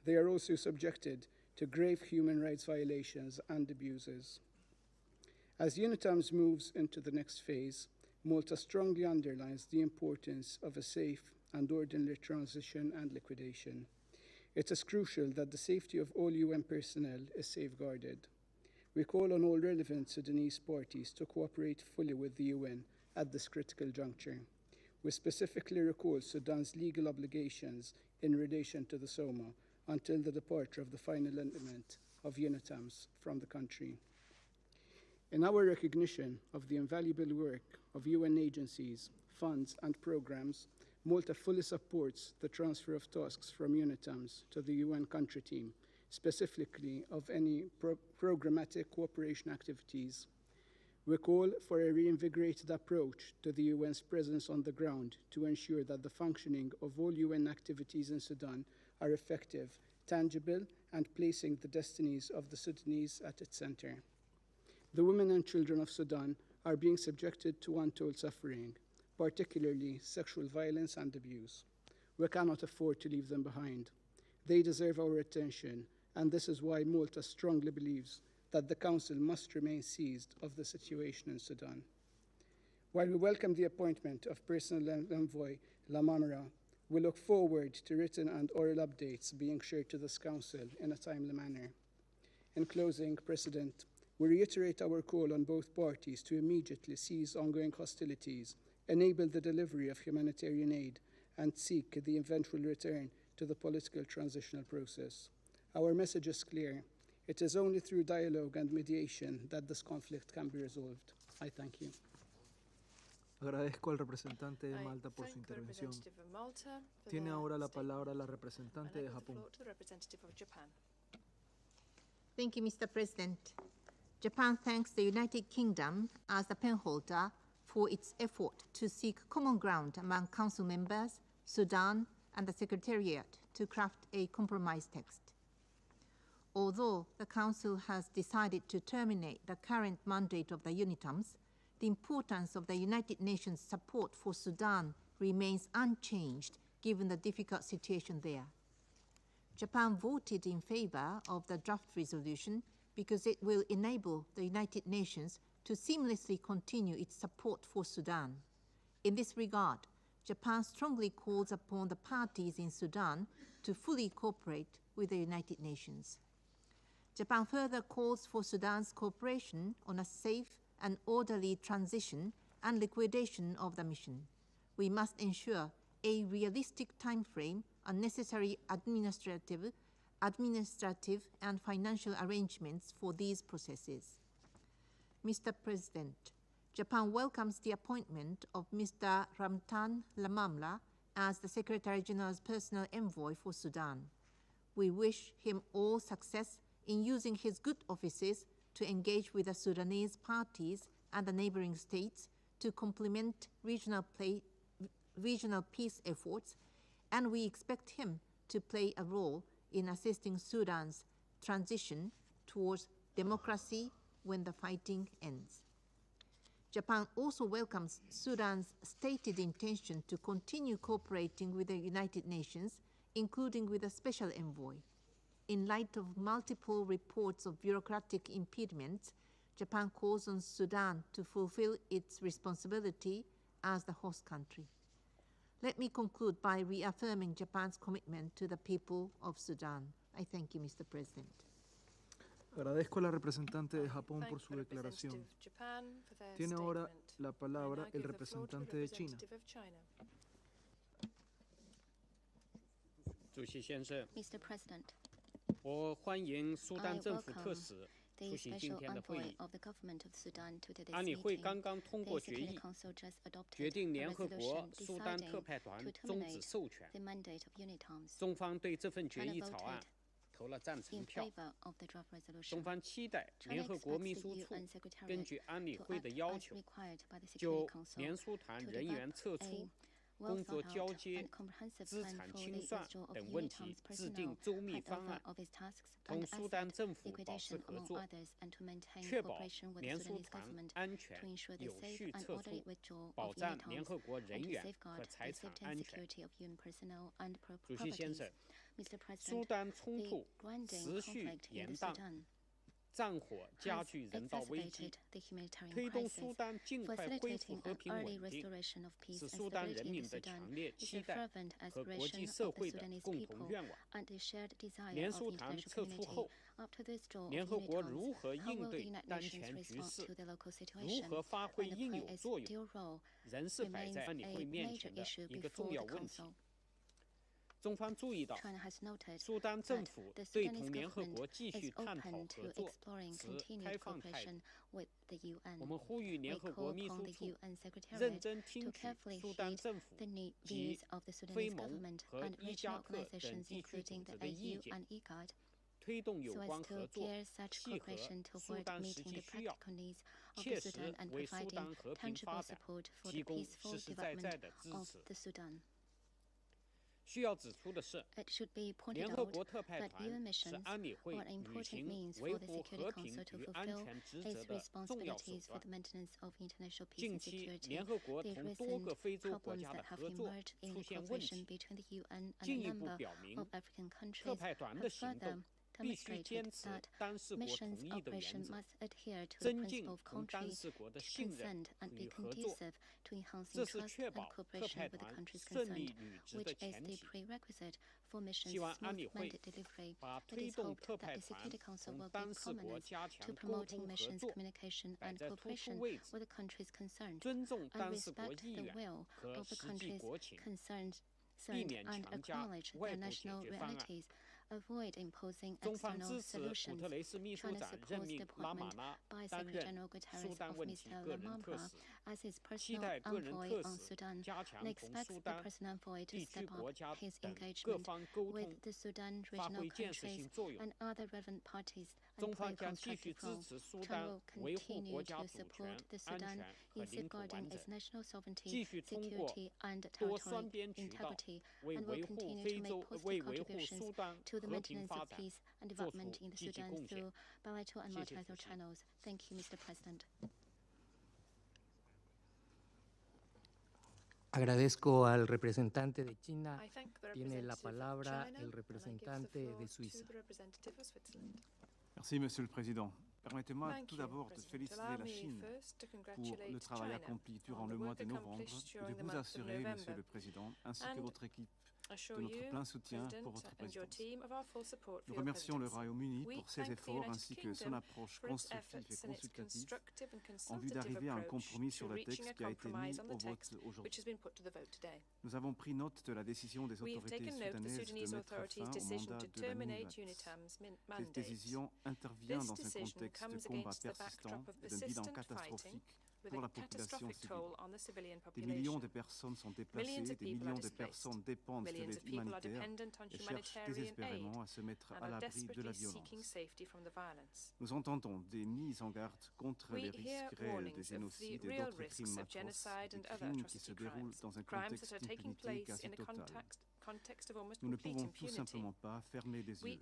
They are also subjected to grave human rights violations and abuses. As UNITAMS moves into the next phase, Malta strongly underlines the importance of a safe and orderly transition and liquidation. It is crucial that the safety of all UN personnel is safeguarded. We call on all relevant Sudanese parties to cooperate fully with the UN at this critical juncture. We specifically recall Sudan's legal obligations in relation to the SOMA until the departure of the final element of UNITAMS from the country. In our recognition of the invaluable work of UN agencies, funds, and programs, Malta fully supports the transfer of tasks from UNITAMS to the UN country team, specifically of any programmatic cooperation activities. We call for a reinvigorated approach to the UN's presence on the ground to ensure that the functioning of all UN activities in Sudan are effective, tangible, and placing the destinies of the Sudanese at its center. The women and children of Sudan are being subjected to untold suffering, particularly sexual violence and abuse. We cannot afford to leave them behind. They deserve our attention, and this is why Malta strongly believes that the Council must remain seized of the situation in Sudan. While we welcome the appointment of Personal Envoy Lamamra, we look forward to written and oral updates being shared to this Council in a timely manner. In closing, President, we reiterate our call on both parties to immediately cease ongoing hostilities, enable the delivery of humanitarian aid, and seek the eventual return to the political transitional process. Our message is clear. It is only through dialogue and mediation that this conflict can be resolved. I thank you. Agradezco al representante de Malta por su intervención. Tiene ahora la palabra la representante de Japón. Thank you, Mr. President. Japan thanks the United Kingdom as the penholder for its effort to seek common ground among Council members, Sudan, and the Secretariat to craft a compromise text. Although the Council has decided to terminate the current mandate of the UNITAMs, the importance of the United Nations support for Sudan remains unchanged given the difficult situation there. Japan voted in favor of the draft resolution because it will enable the United Nations to seamlessly continue its support for Sudan. In this regard, Japan strongly calls upon the parties in Sudan to fully cooperate with the United Nations. Japan further calls for Sudan's cooperation on a safe and orderly transition and liquidation of the mission. We must ensure a realistic time frame and necessary administrative and financial arrangements for these processes. Mr. President, Japan welcomes the appointment of Mr. Ramtan Lamamla as the Secretary General's personal envoy for Sudan. We wish him all success in using his good offices to engage with the Sudanese parties and the neighboring states to complement regional peace efforts, and we expect him to play a role in assisting Sudan's transition towards democracy when the fighting ends. Japan also welcomes Sudan's stated intention to continue cooperating with the United Nations, including with a special envoy. In light of multiple reports of bureaucratic impediments, Japan calls on Sudan to fulfill its responsibility as the host country. Let me conclude by reaffirming Japan's commitment to the people of Sudan. I thank you, Mr. President. Agradezco a la representante de Japón por su declaración. Tiene ahora la palabra el representante de China. Mr. President, 我欢迎苏丹政府特使出席今天的会议。安理会刚刚通过决议，决定联合国苏丹特派团终止授权。中方对这份决议草案投了赞成票。中方期待联合国秘书处根据安理会的要求，就联苏团人员撤出、工作交接、资产清算等问题制定周密方案，同苏丹政府保持合作，确保联苏团安全有序撤出，保障联合国人员和财产安全。主席先生，苏丹冲突持续延宕，战火加剧人道危机，推动苏丹尽快恢复和平稳定，是苏丹人民的强烈期待和国际社会的共同愿望。联苏团撤出后，联合国如何应对当前局势，如何发挥应有作用，仍是摆在安理会面前的一个重要问题。中方注意到，苏丹政府对同联合国继续探讨合作持开放态度。我们呼吁联合国秘书处认真听取苏丹政府及非盟和伊加克等地区组织的意见，推动有关合作契合苏丹实际需要，切实为苏丹和平发展提供实实在在的支持。需要指出的是，联合国特派团是安理会履行维护和平与安全职责的重要手段。近期，联合国同多个非洲国家的合作出现问题，进一步表明特派团的行动必须坚持当事国同意的原则，增进同当事国的信任与合作，这是确保特派团顺利履职的前提。希望安理会把推动特派团同当事国加强沟通合作摆在突出位置，尊重当事国意愿和实际国情，避免强加外部解决方案。avoid imposing external solutions. China supports the appointment by Secretary General Guterres of Mr. Lamamra as his personal envoy on Sudan and expects the Personal Envoy to step up his engagement with the Sudan regional countries and other relevant parties and play a constructive role. China will continue to support the Sudan in safeguarding its national sovereignty, security, and territorial integrity, and will continue to make positive contributions to the maintenance of peace and development in the Sudan through bilateral and multilateral channels. Thank you, Mr. President. Agradezco al representante de China. Tiene la palabra el representante de Suiza. Merci, Monsieur le Président. Permettez-moi tout d'abord de féliciter la Chine pour le travail accompli durant le mois de novembre et de vous assurer, Monsieur le Président, ainsi que votre équipe, de notre plein soutien pour votre présidence. Nous remercions le Royaume-Uni pour ses efforts ainsi que son approche constructive et consultative en vue d'arriver à un compromis sur le texte qui a été mis au vote aujourd'hui. Nous avons pris note de la décision des autorités soudanaises de mettre fin au mandat de la mini-VATS. Cette décision intervient dans un contexte de combat persistant et d'un bilan catastrophique pour la population civile. Des millions de personnes sont déplacées, des millions de personnes dépendent de l'aide humanitaire et cherchent désespérément à se mettre à l'abri de la violence. Nous entendons des mises en garde contre les risques réels de génocide et d'autres crimes atroces, des crimes qui se déroulent dans un contexte d'impunité quasi totale. Nous ne pouvons tout simplement pas fermer les yeux.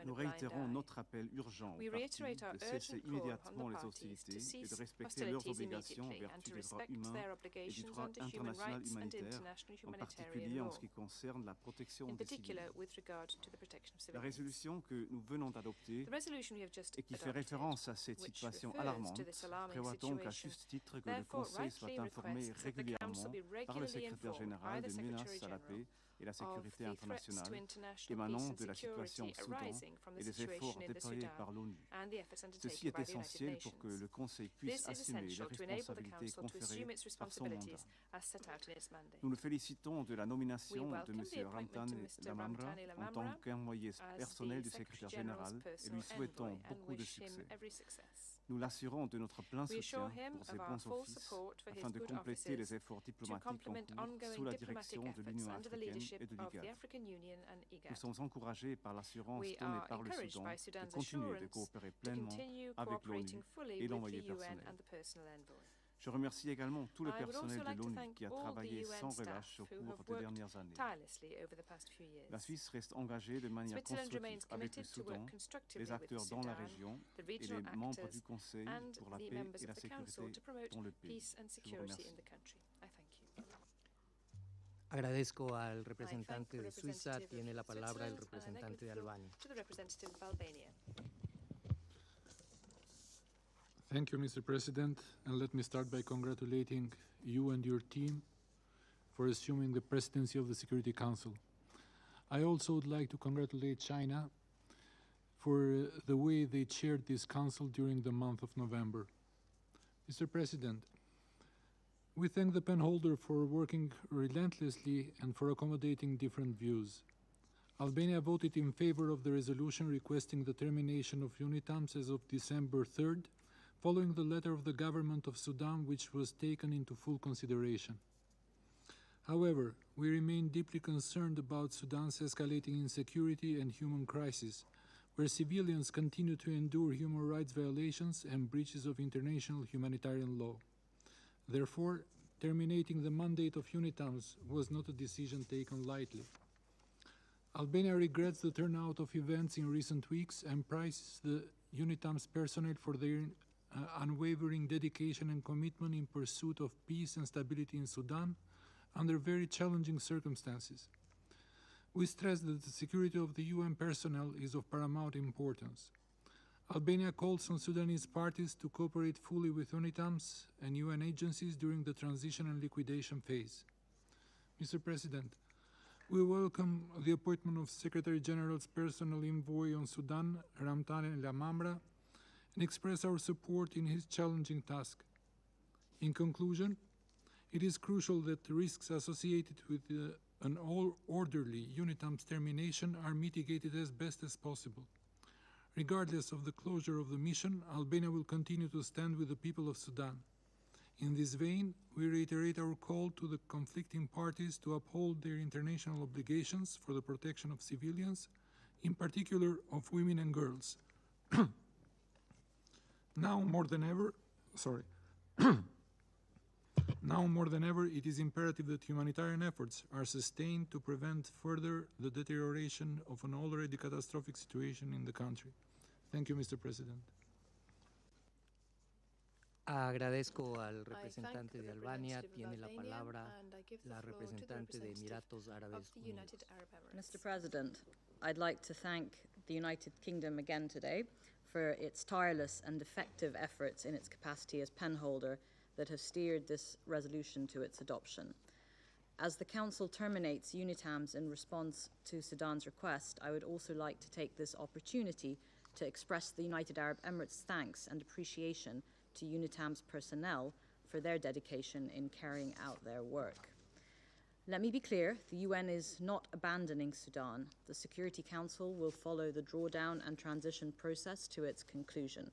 Nous réitérons notre appel urgent aux parties de cesser immédiatement les hostilités et de respecter leurs obligations en vertu des droits humains et du droit international humanitaire, en particulier en ce qui concerne la protection des civils. La résolution que nous venons d'adopter et qui fait référence à cette situation alarmante prévoit donc à juste titre que le Conseil soit informé régulièrement par le secrétaire général des menaces à la paix et la sécurité internationale émanant de la situation au Soudan et des efforts déployés par l'ONU. Ceci est essentiel pour que le Conseil puisse assumer les responsabilités conférées par son mandat. Nous nous félicitons de la nomination de M. Ramtan Lamamra en tant qu'envoyé personnel du secrétaire général et lui souhaitons beaucoup de succès. Nous l'assurons de notre plein soutien pour ses bons offices afin de compléter les efforts diplomatiques en cours sous la direction de l'Union africaine et de l'IGAD. Nous sommes encouragés par l'assurance donnée par le Soudan de continuer de coopérer pleinement avec l'ONU et l'envoyé personnel. Je remercie également tout le personnel de l'ONU qui a travaillé sans relâche au cours des dernières années. La Suisse reste engagée de manière constructive avec le Soudan, les acteurs dans la région et les membres du Conseil pour la paix et la sécurité dans le pays. Je vous remercie. Agradezco al representante de Suiza. Tiene la palabra el representante de Albania. Thank you, Mr. President, and let me start by congratulating you and your team for assuming the presidency of the Security Council. I also would like to congratulate China for the way they chaired this council during the month of November. Mr. President, we thank the penholder for working relentlessly and for accommodating different views. Albania voted in favor of the resolution requesting the termination of UNITAMS as of December 3rd, following the letter of the government of Sudan, which was taken into full consideration. However, we remain deeply concerned about Sudan's escalating insecurity and human crisis, where civilians continue to endure human rights violations and breaches of international humanitarian law. Therefore, terminating the mandate of UNITAMS was not a decision taken lightly. Albania regrets the turnout of events in recent weeks and prizes the UNITAMS personnel for their unwavering dedication and commitment in pursuit of peace and stability in Sudan under very challenging circumstances. We stress that the security of the UN personnel is of paramount importance. Albania calls on Sudanese parties to cooperate fully with UNITAMS and UN agencies during the transition and liquidation phase. Mr. President, we welcome the appointment of Secretary General's personal envoy on Sudan, Ramtan Lamamra, and express our support in his challenging task. In conclusion, it is crucial that the risks associated with the an orderly UNITAM's termination are mitigated as best as possible. Regardless of the closure of the mission, Albania will continue to stand with the people of Sudan. In this vein, we reiterate our call to the conflicting parties to uphold their international obligations for the protection of civilians, in particular of women and girls. Now more than ever, it is imperative that humanitarian efforts are sustained to prevent further the deterioration of an already catastrophic situation in the country. Thank you, Mr. President. Agradezco al representante de Albania. Tiene la palabra la representante de Emiratos Árabes Unidos. Mr. President, I'd like to thank the United Kingdom again today for its tireless and effective efforts in its capacity as penholder that have steered this resolution to its adoption. As the Council terminates UNITAMS in response to Sudan's request, I would also like to take this opportunity to express the United Arab Emirates' thanks and appreciation to UNITAM's personnel for their dedication in carrying out their work. Let me be clear, the UN is not abandoning Sudan. The Security Council will follow the drawdown and transition process to its conclusion.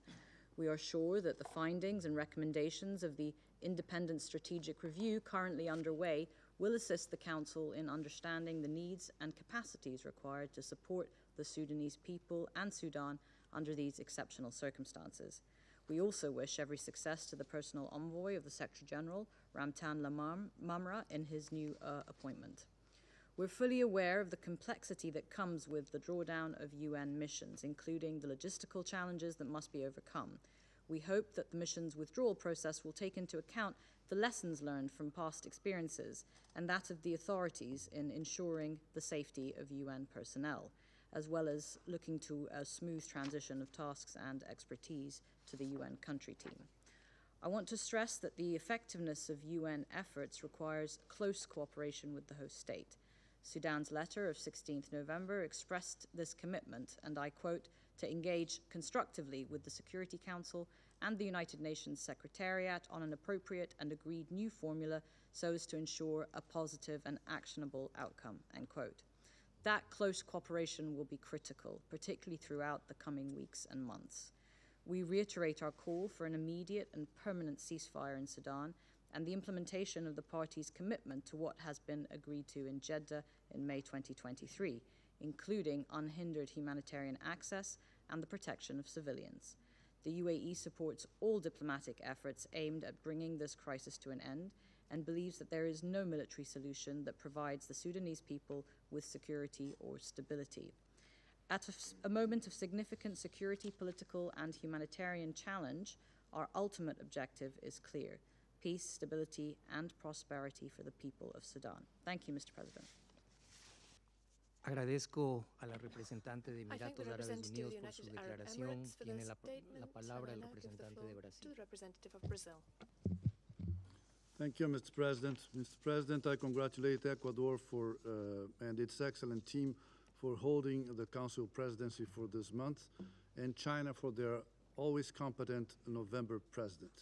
We are sure that the findings and recommendations of the independent strategic review currently underway will assist the Council in understanding the needs and capacities required to support the Sudanese people and Sudan under these exceptional circumstances. We also wish every success to the personal envoy of the Secretary General, Ramtan Lamamra, in his new appointment. We're fully aware of the complexity that comes with the drawdown of UN missions, including the logistical challenges that must be overcome. We hope that the mission's withdrawal process will take into account the lessons learned from past experiences and that of the authorities in ensuring the safety of UN personnel, as well as looking to a smooth transition of tasks and expertise to the UN country team. I want to stress that the effectiveness of UN efforts requires close cooperation with the host state. Sudan's letter of 16th November expressed this commitment, and I quote, to engage constructively with the Security Council and the United Nations Secretariat on an appropriate and agreed new formula so as to ensure a positive and actionable outcome, end quote. That close cooperation will be critical, particularly throughout the coming weeks and months. We reiterate our call for an immediate and permanent ceasefire in Sudan and the implementation of the parties' commitment to what has been agreed to in Jeddah in May 2023, including unhindered humanitarian access and the protection of civilians. The UAE supports all diplomatic efforts aimed at bringing this crisis to an end and believes that there is no military solution that provides the Sudanese people with security or stability. At a moment of significant security, political, and humanitarian challenge, our ultimate objective is clear: peace, stability, and prosperity for the people of Sudan. Thank you, Mr. President. Agradezco a la representante de Emiratos Árabes Unidos por su declaración. Tiene la palabra el representante de Brasil. Thank you, Mr. President. Mr. President, I congratulate Ecuador and its excellent team for holding the Council presidency for this month, and China for their always competent November president.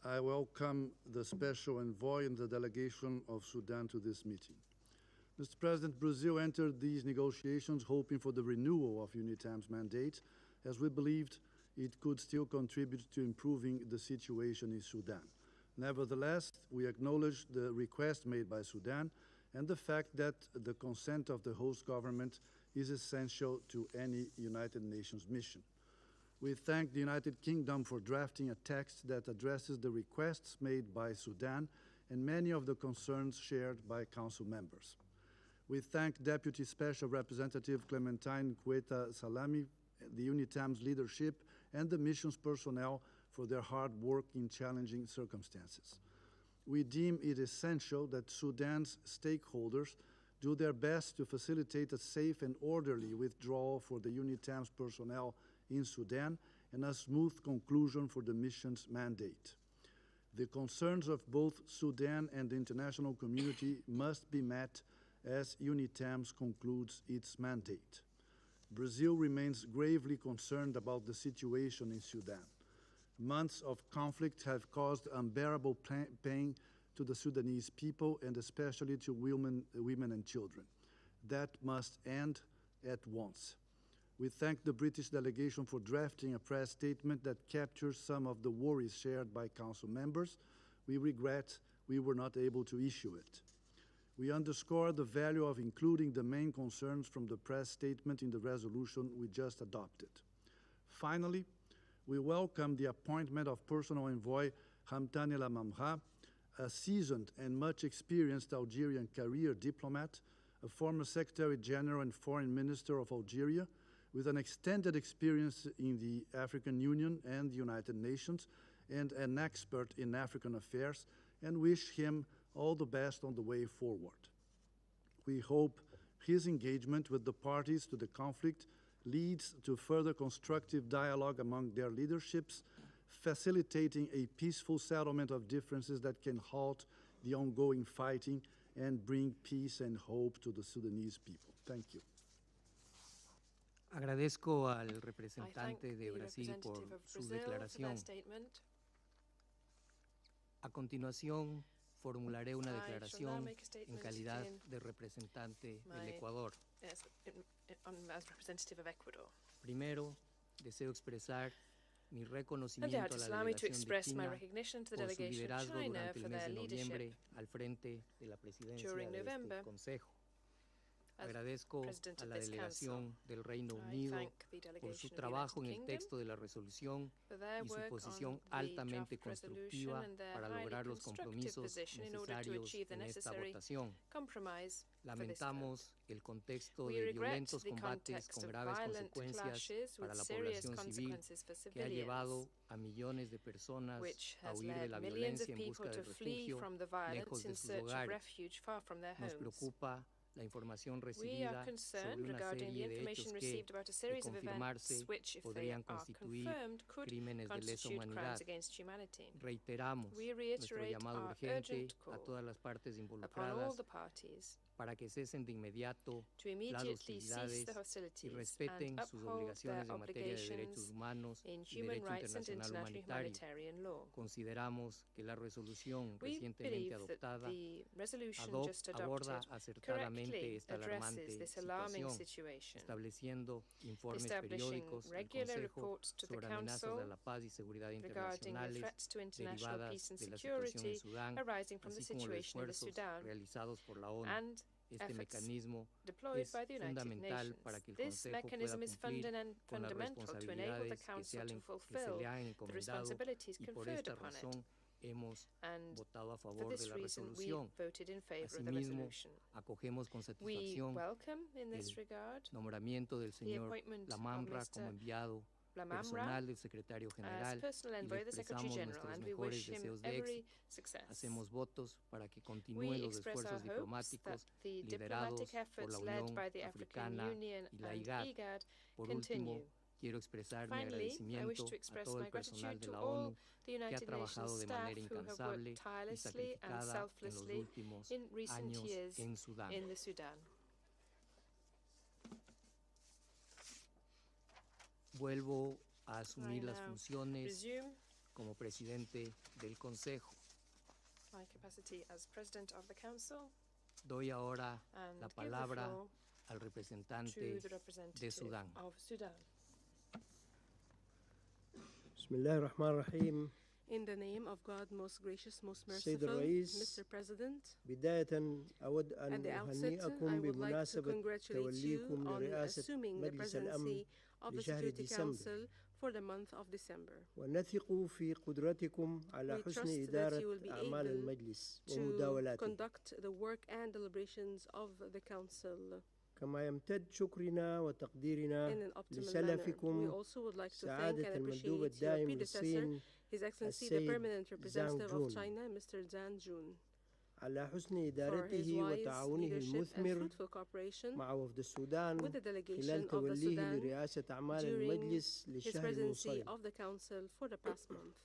I welcome the special envoy and the delegation of Sudan to this meeting. Mr. President, Brazil entered these negotiations hoping for the renewal of UNITAM's mandate, as we believed it could still contribute to improving the situation in Sudan. Nevertheless, we acknowledge the request made by Sudan and the fact that the consent of the host government is essential to any United Nations mission. We thank the United Kingdom for drafting a text that addresses the requests made by Sudan and many of the concerns shared by Council members. We thank Deputy Special Representative Clementine Cueta Salami, the UNITAM's leadership, and the mission's personnel for their hard work in challenging circumstances. We deem it essential that Sudan's stakeholders do their best to facilitate a safe and orderly withdrawal for the UNITAM's personnel in Sudan and a smooth conclusion for the mission's mandate. The concerns of both Sudan and the international community must be met as UNITAMS concludes its mandate. Brazil remains gravely concerned about the situation in Sudan. Months of conflict have caused unbearable pain to the Sudanese people and especially to women and children. That must end at once. We thank the British delegation for drafting a press statement that captures some of the worries shared by Council members. We regret we were not able to issue it. We underscore the value of including the main concerns from the press statement in the resolution we just adopted. Finally, we welcome the appointment of Personal Envoy Hamdani Lamamra, a seasoned and much experienced Algerian career diplomat, a former Secretary General and Foreign Minister of Algeria, with an extended experience in the African Union and the United Nations, and an expert in African affairs, and wish him all the best on the way forward. We hope his engagement with the parties to the conflict leads to further constructive dialogue among their leaderships, facilitating a peaceful settlement of differences that can halt the ongoing fighting and bring peace and hope to the Sudanese people. Thank you. Agradezco al representante de Brasil por su declaración. A continuación, formularé una declaración en calidad de representante del Ecuador. Primero, deseo expresar mi reconocimiento a la delegación de China por su liderazgo durante el mes de noviembre al frente de la presidencia de este Consejo. Agradezco a la delegación del Reino Unido por su trabajo en el texto de la resolución y su posición altamente constructiva para lograr los compromisos necesarios en esta votación. Lamentamos el contexto de violentos combates con graves consecuencias para la población civil que ha llevado a millones de personas a huir de la violencia en busca de refugio lejos de sus hogares. Nos preocupa la información recibida sobre una serie de hechos que, de confirmarse, podrían constituir crímenes de lesa humanidad. Reiteramos nuestro llamado urgente a todas las partes involucradas para que cesen de inmediato las hostilidades y respeten sus obligaciones en materia de derechos humanos y derecho internacional humanitario. Consideramos que la resolución recientemente adoptada aborda acertadamente esta alarmante situación, estableciendo informes periódicos del Consejo sobre amenazas a la paz y seguridad internacionales derivadas de la situación en Sudán, así como los esfuerzos realizados por la ONU. Este mecanismo es fundamental para que el Consejo pueda cumplir con las responsabilidades que se le han encomendado y por esta razón hemos votado a favor de la resolución. Asimismo, acogemos con satisfacción el nombramiento del señor Lamamra como enviado personal del secretario general y le expresamos nuestros mejores deseos de éxito. Hacemos votos para que continúen los esfuerzos diplomáticos liderados por la Unión Africana y la IGAD. Por último, quiero expresar mi agradecimiento a todo el personal de la ONU que ha trabajado de manera incansable y sacrificada en los últimos años en Sudán. Vuelvo a asumir las funciones como presidente del Consejo. Doy ahora la palabra al representante de Sudán. Bismillahirrahmanirrahim. In the name of God, most gracious, most Sayyid merciful, al-Rais, Mr. President, بداية أود أن at the outset, أهنئكم I would like to بمناسبة congratulate you توليكم on لرئاسة assuming the مجلس الأمن presidency of the لشهر Security ديسمبر، Council for the month of December. ونثق في قدرتكم على We حسن trust that إدارة you will be أعمال able المجلس to ومداولاته. conduct the work and deliberations of the Council كما يمتد شكرنا وتقديرنا in an optimal manner. We لسلفكم also would like to thank سعادة and المندوب appreciate your الدائم predecessor, للصين His Excellency the السيد Permanent Representative زانغ of جون China, Mr. Zhang Jun, على حسن for his إدارته wise وتعاونه leadership and المثمر fruitful cooperation مع وفد السودان with the delegation خلال of the توليه Sudan لرئاسة أعمال during المجلس his للشهر presidency المنصرم. of the Council for the past month.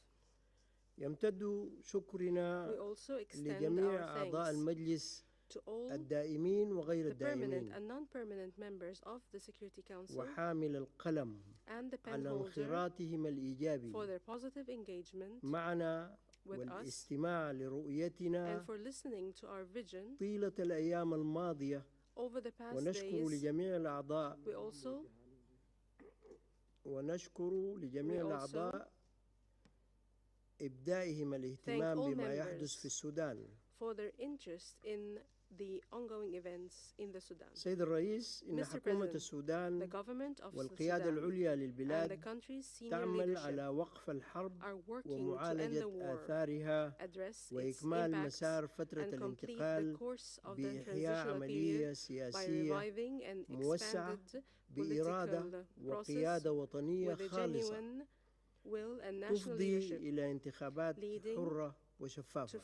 يمتد شكرنا We also extend لجميع our أعضاء thanks المجلس to all الدائمين وغير the permanent الدائمين and non-permanent members of the Security Council وحامل القلم and the pen على holder انخراطهم الإيجابي for their positive engagement معنا with us والاستماع لرؤيتنا and for listening to our vision طيلة الأيام الماضية. over the past ونشكر days. لجميع الأعضاء إبدائهم الاهتمام بما يحدث في السودان. for their interest in the ongoing events in the Sudan. سيد الرئيس، إن حكومة السودان والقيادة العليا للبلاد تعمل على وقف الحرب ومعالجة آثارها وإكمال مسار فترة الانتقال بإحياء عملية سياسية موسعة بإرادة وقيادة وطنية خالصة تفضي إلى انتخابات حرة وشفافة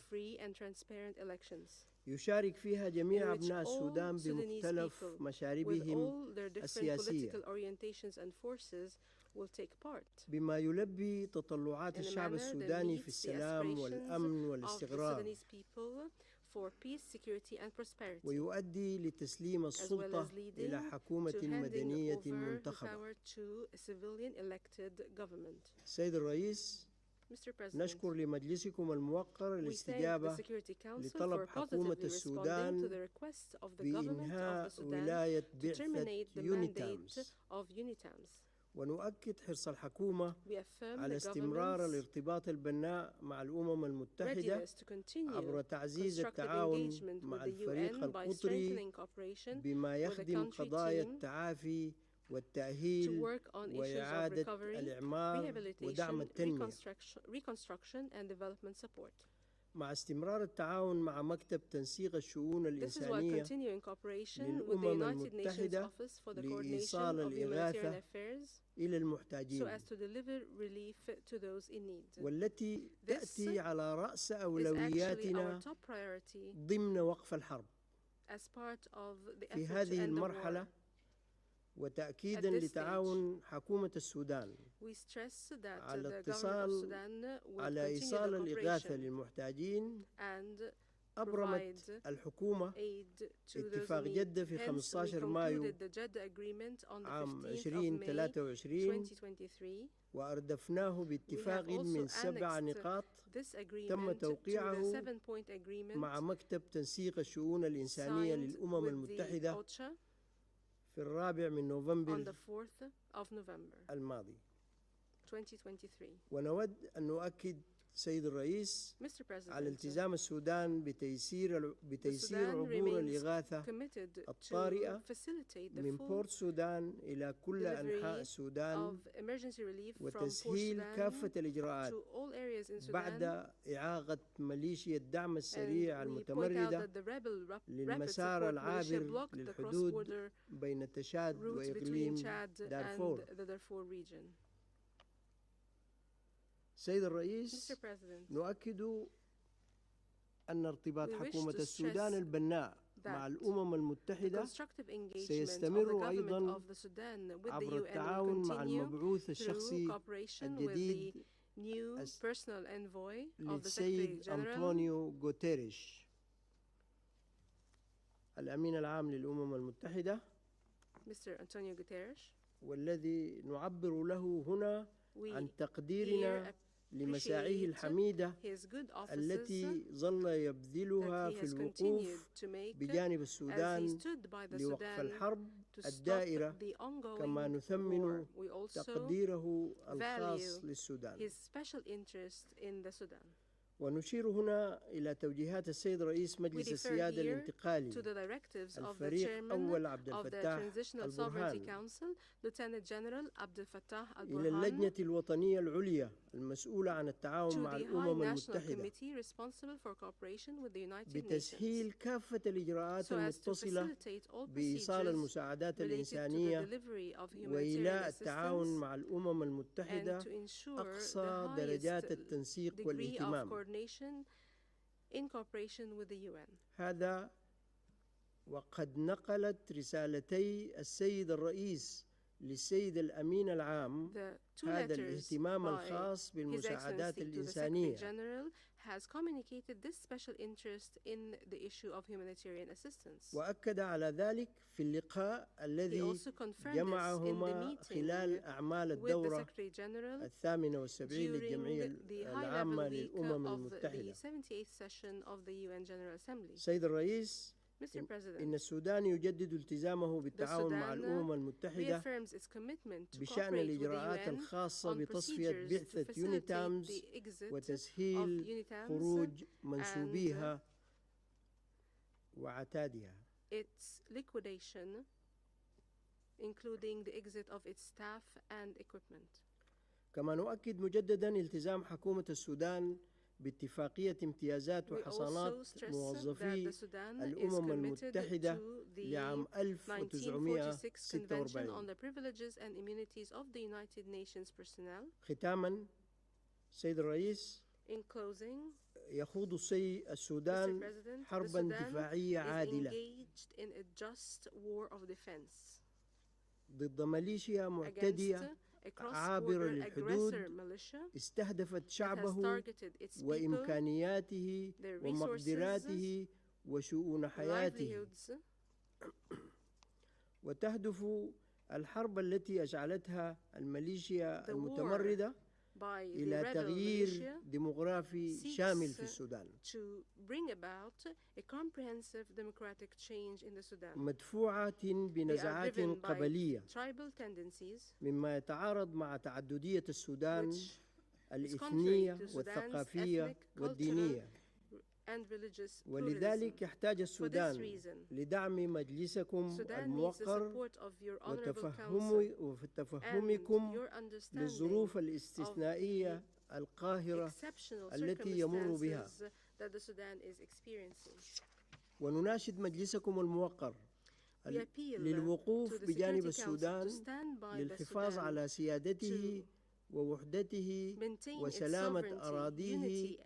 يشارك فيها جميع أبناء السودان بمختلف مشاربهم السياسية بما يلبي تطلعات الشعب السوداني في السلام والأمن والاستقرار ويؤدي لتسليم السلطة إلى حكومة مدنية منتخبة. سيد الرئيس، نشكر لمجلسكم الموقر الاستجابة لطلب حكومة السودان بإنهاء ولاية بعثة يونيتامز، ونؤكد حرص الحكومة على استمرار الارتباط البناء مع الأمم المتحدة عبر تعزيز التعاون مع الفريق القطري بما يخدم قضايا التعافي والتأهيل وإعادة الإعمار ودعم التنمية، مع استمرار التعاون مع مكتب تنسيق الشؤون الإنسانية للأمم المتحدة لإيصال الإغاثة إلى المحتاجين، والتي تأتي على رأس أولوياتنا ضمن وقف الحرب. في هذه المرحلة وتأكيداً لتعاون حكومة السودان على إيصال الإغاثة للمحتاجين، أبرمت الحكومة اتفاق جدة في 15 مايو عام 2023 وأردفناه باتفاق من 7 نقاط تم توقيعه مع مكتب تنسيق الشؤون الإنسانية للأمم المتحدة في 4 نوفمبر الماضي. ونود أن نؤكد سيد الرئيس على التزام السودان بتيسير عبور الإغاثة الطارئة من بورت سودان إلى كل أنحاء السودان وتسهيل كافة الإجراءات بعد إعاقة ميليشيا الدعم السريع المتمردة للمسار العابر للحدود بين تشاد وإقليم دارفور. سيد الرئيس، نؤكد أن ارتباط حكومة السودان البناء مع الأمم المتحدة سيستمر أيضاً عبر التعاون مع المبعوث الشخصي الجديد للسيد أنطونيو غوتيريش الأمين العام للأمم المتحدة، والذي نعبر له هنا عن تقديرنا لمساعيه الحميدة التي ظل يبذلها في الوقوف بجانب السودان لوقف الحرب الدائرة، كما نثمن تقديره الخاص للسودان. ونشير هنا إلى توجيهات السيد رئيس مجلس السيادة الانتقالي الفريق أول عبد الفتاح البرهان إلى اللجنة الوطنية العليا المسؤولة عن التعاون مع الأمم المتحدة بتسهيل كافة الإجراءات المتصلة بإيصال المساعدات الإنسانية وإيلاء التعاون مع الأمم المتحدة أقصى درجات التنسيق والاهتمام. هذا وقد نقلت رسالتي السيد الرئيس للسيد الأمين العام هذا الاهتمام الخاص بالمساعدات الإنسانية. Has communicated this special interest in the issue of humanitarian assistance. وأكد على ذلك في اللقاء الذي جمعهما خلال أعمال الدورة 78 للجمعية العامة للأمم المتحدة. سيد الرئيس، إن السودان يجدد التزامه بالتعاون مع الأمم المتحدة بشأن الإجراءات الخاصة بتصفية بعثة يونيتامز وتسهيل خروج منسوبيها وعتادها. Its liquidation, including the exit of its staff and equipment. كما نؤكد مجددا التزام حكومة السودان باتفاقية امتيازات وحصانات موظفي الأمم المتحدة لعام 1946. ختاما سيد الرئيس، يخوض السودان حربا دفاعية عادلة ضد ميليشيا معتدية عابرة للحدود استهدفت شعبه وإمكانياته ومقدراته وشؤون حياته. وتهدف الحرب التي أشعلتها الميليشيا المتمردة إلى تغيير ديموغرافي شامل في السودان مدفوعة بنزعات قبلية مما يتعارض مع تعددية السودان الإثنية والثقافية والدينية. ولذلك يحتاج السودان لدعم مجلسكم الموقر وتفهمكم للظروف الاستثنائية القاهرة التي يمر بها. ونناشد مجلسكم الموقر للوقوف بجانب السودان للحفاظ على سيادته ووحدته وسلامة أراضيه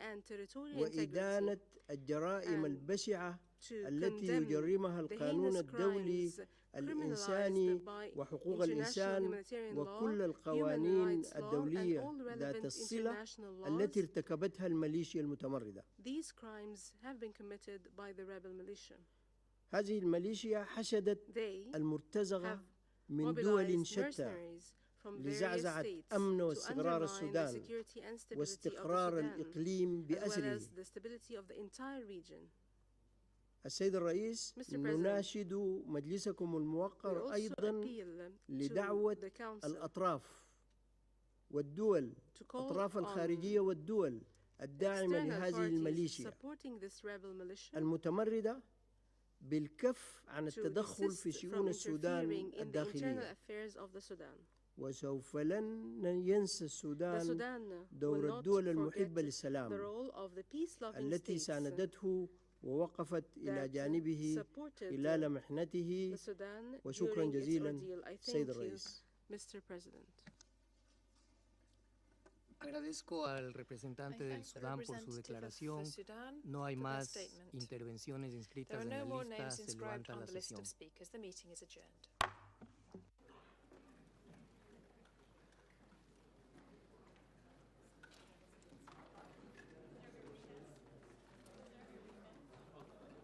وإدانة الجرائم البشعة التي يجرمها القانون الدولي الإنساني وحقوق الإنسان وكل القوانين الدولية ذات الصلة التي ارتكبتها الميليشيا المتمردة. هذه الميليشيا حشدت المرتزقة من دول شتى لزعزعة أمن واستقرار السودان واستقرار الإقليم بأسره. السيد الرئيس، نناشد مجلسكم الموقر أيضا لدعوة الأطراف والدول أطراف الخارجية والدول الداعمة لهذه الميليشيا المتمردة بالكف عن التدخل في شؤون السودان الداخلية. وسوف لن ينسى السودان دور الدول المحبة للسلام التي ساندته ووقفت إلى جانبه خلال محنته. وشكرا جزيلا سيد الرئيس. Agradezco al representante del Sudán por su declaración. No hay más intervenciones inscritas en la lista. Se levanta la sesión.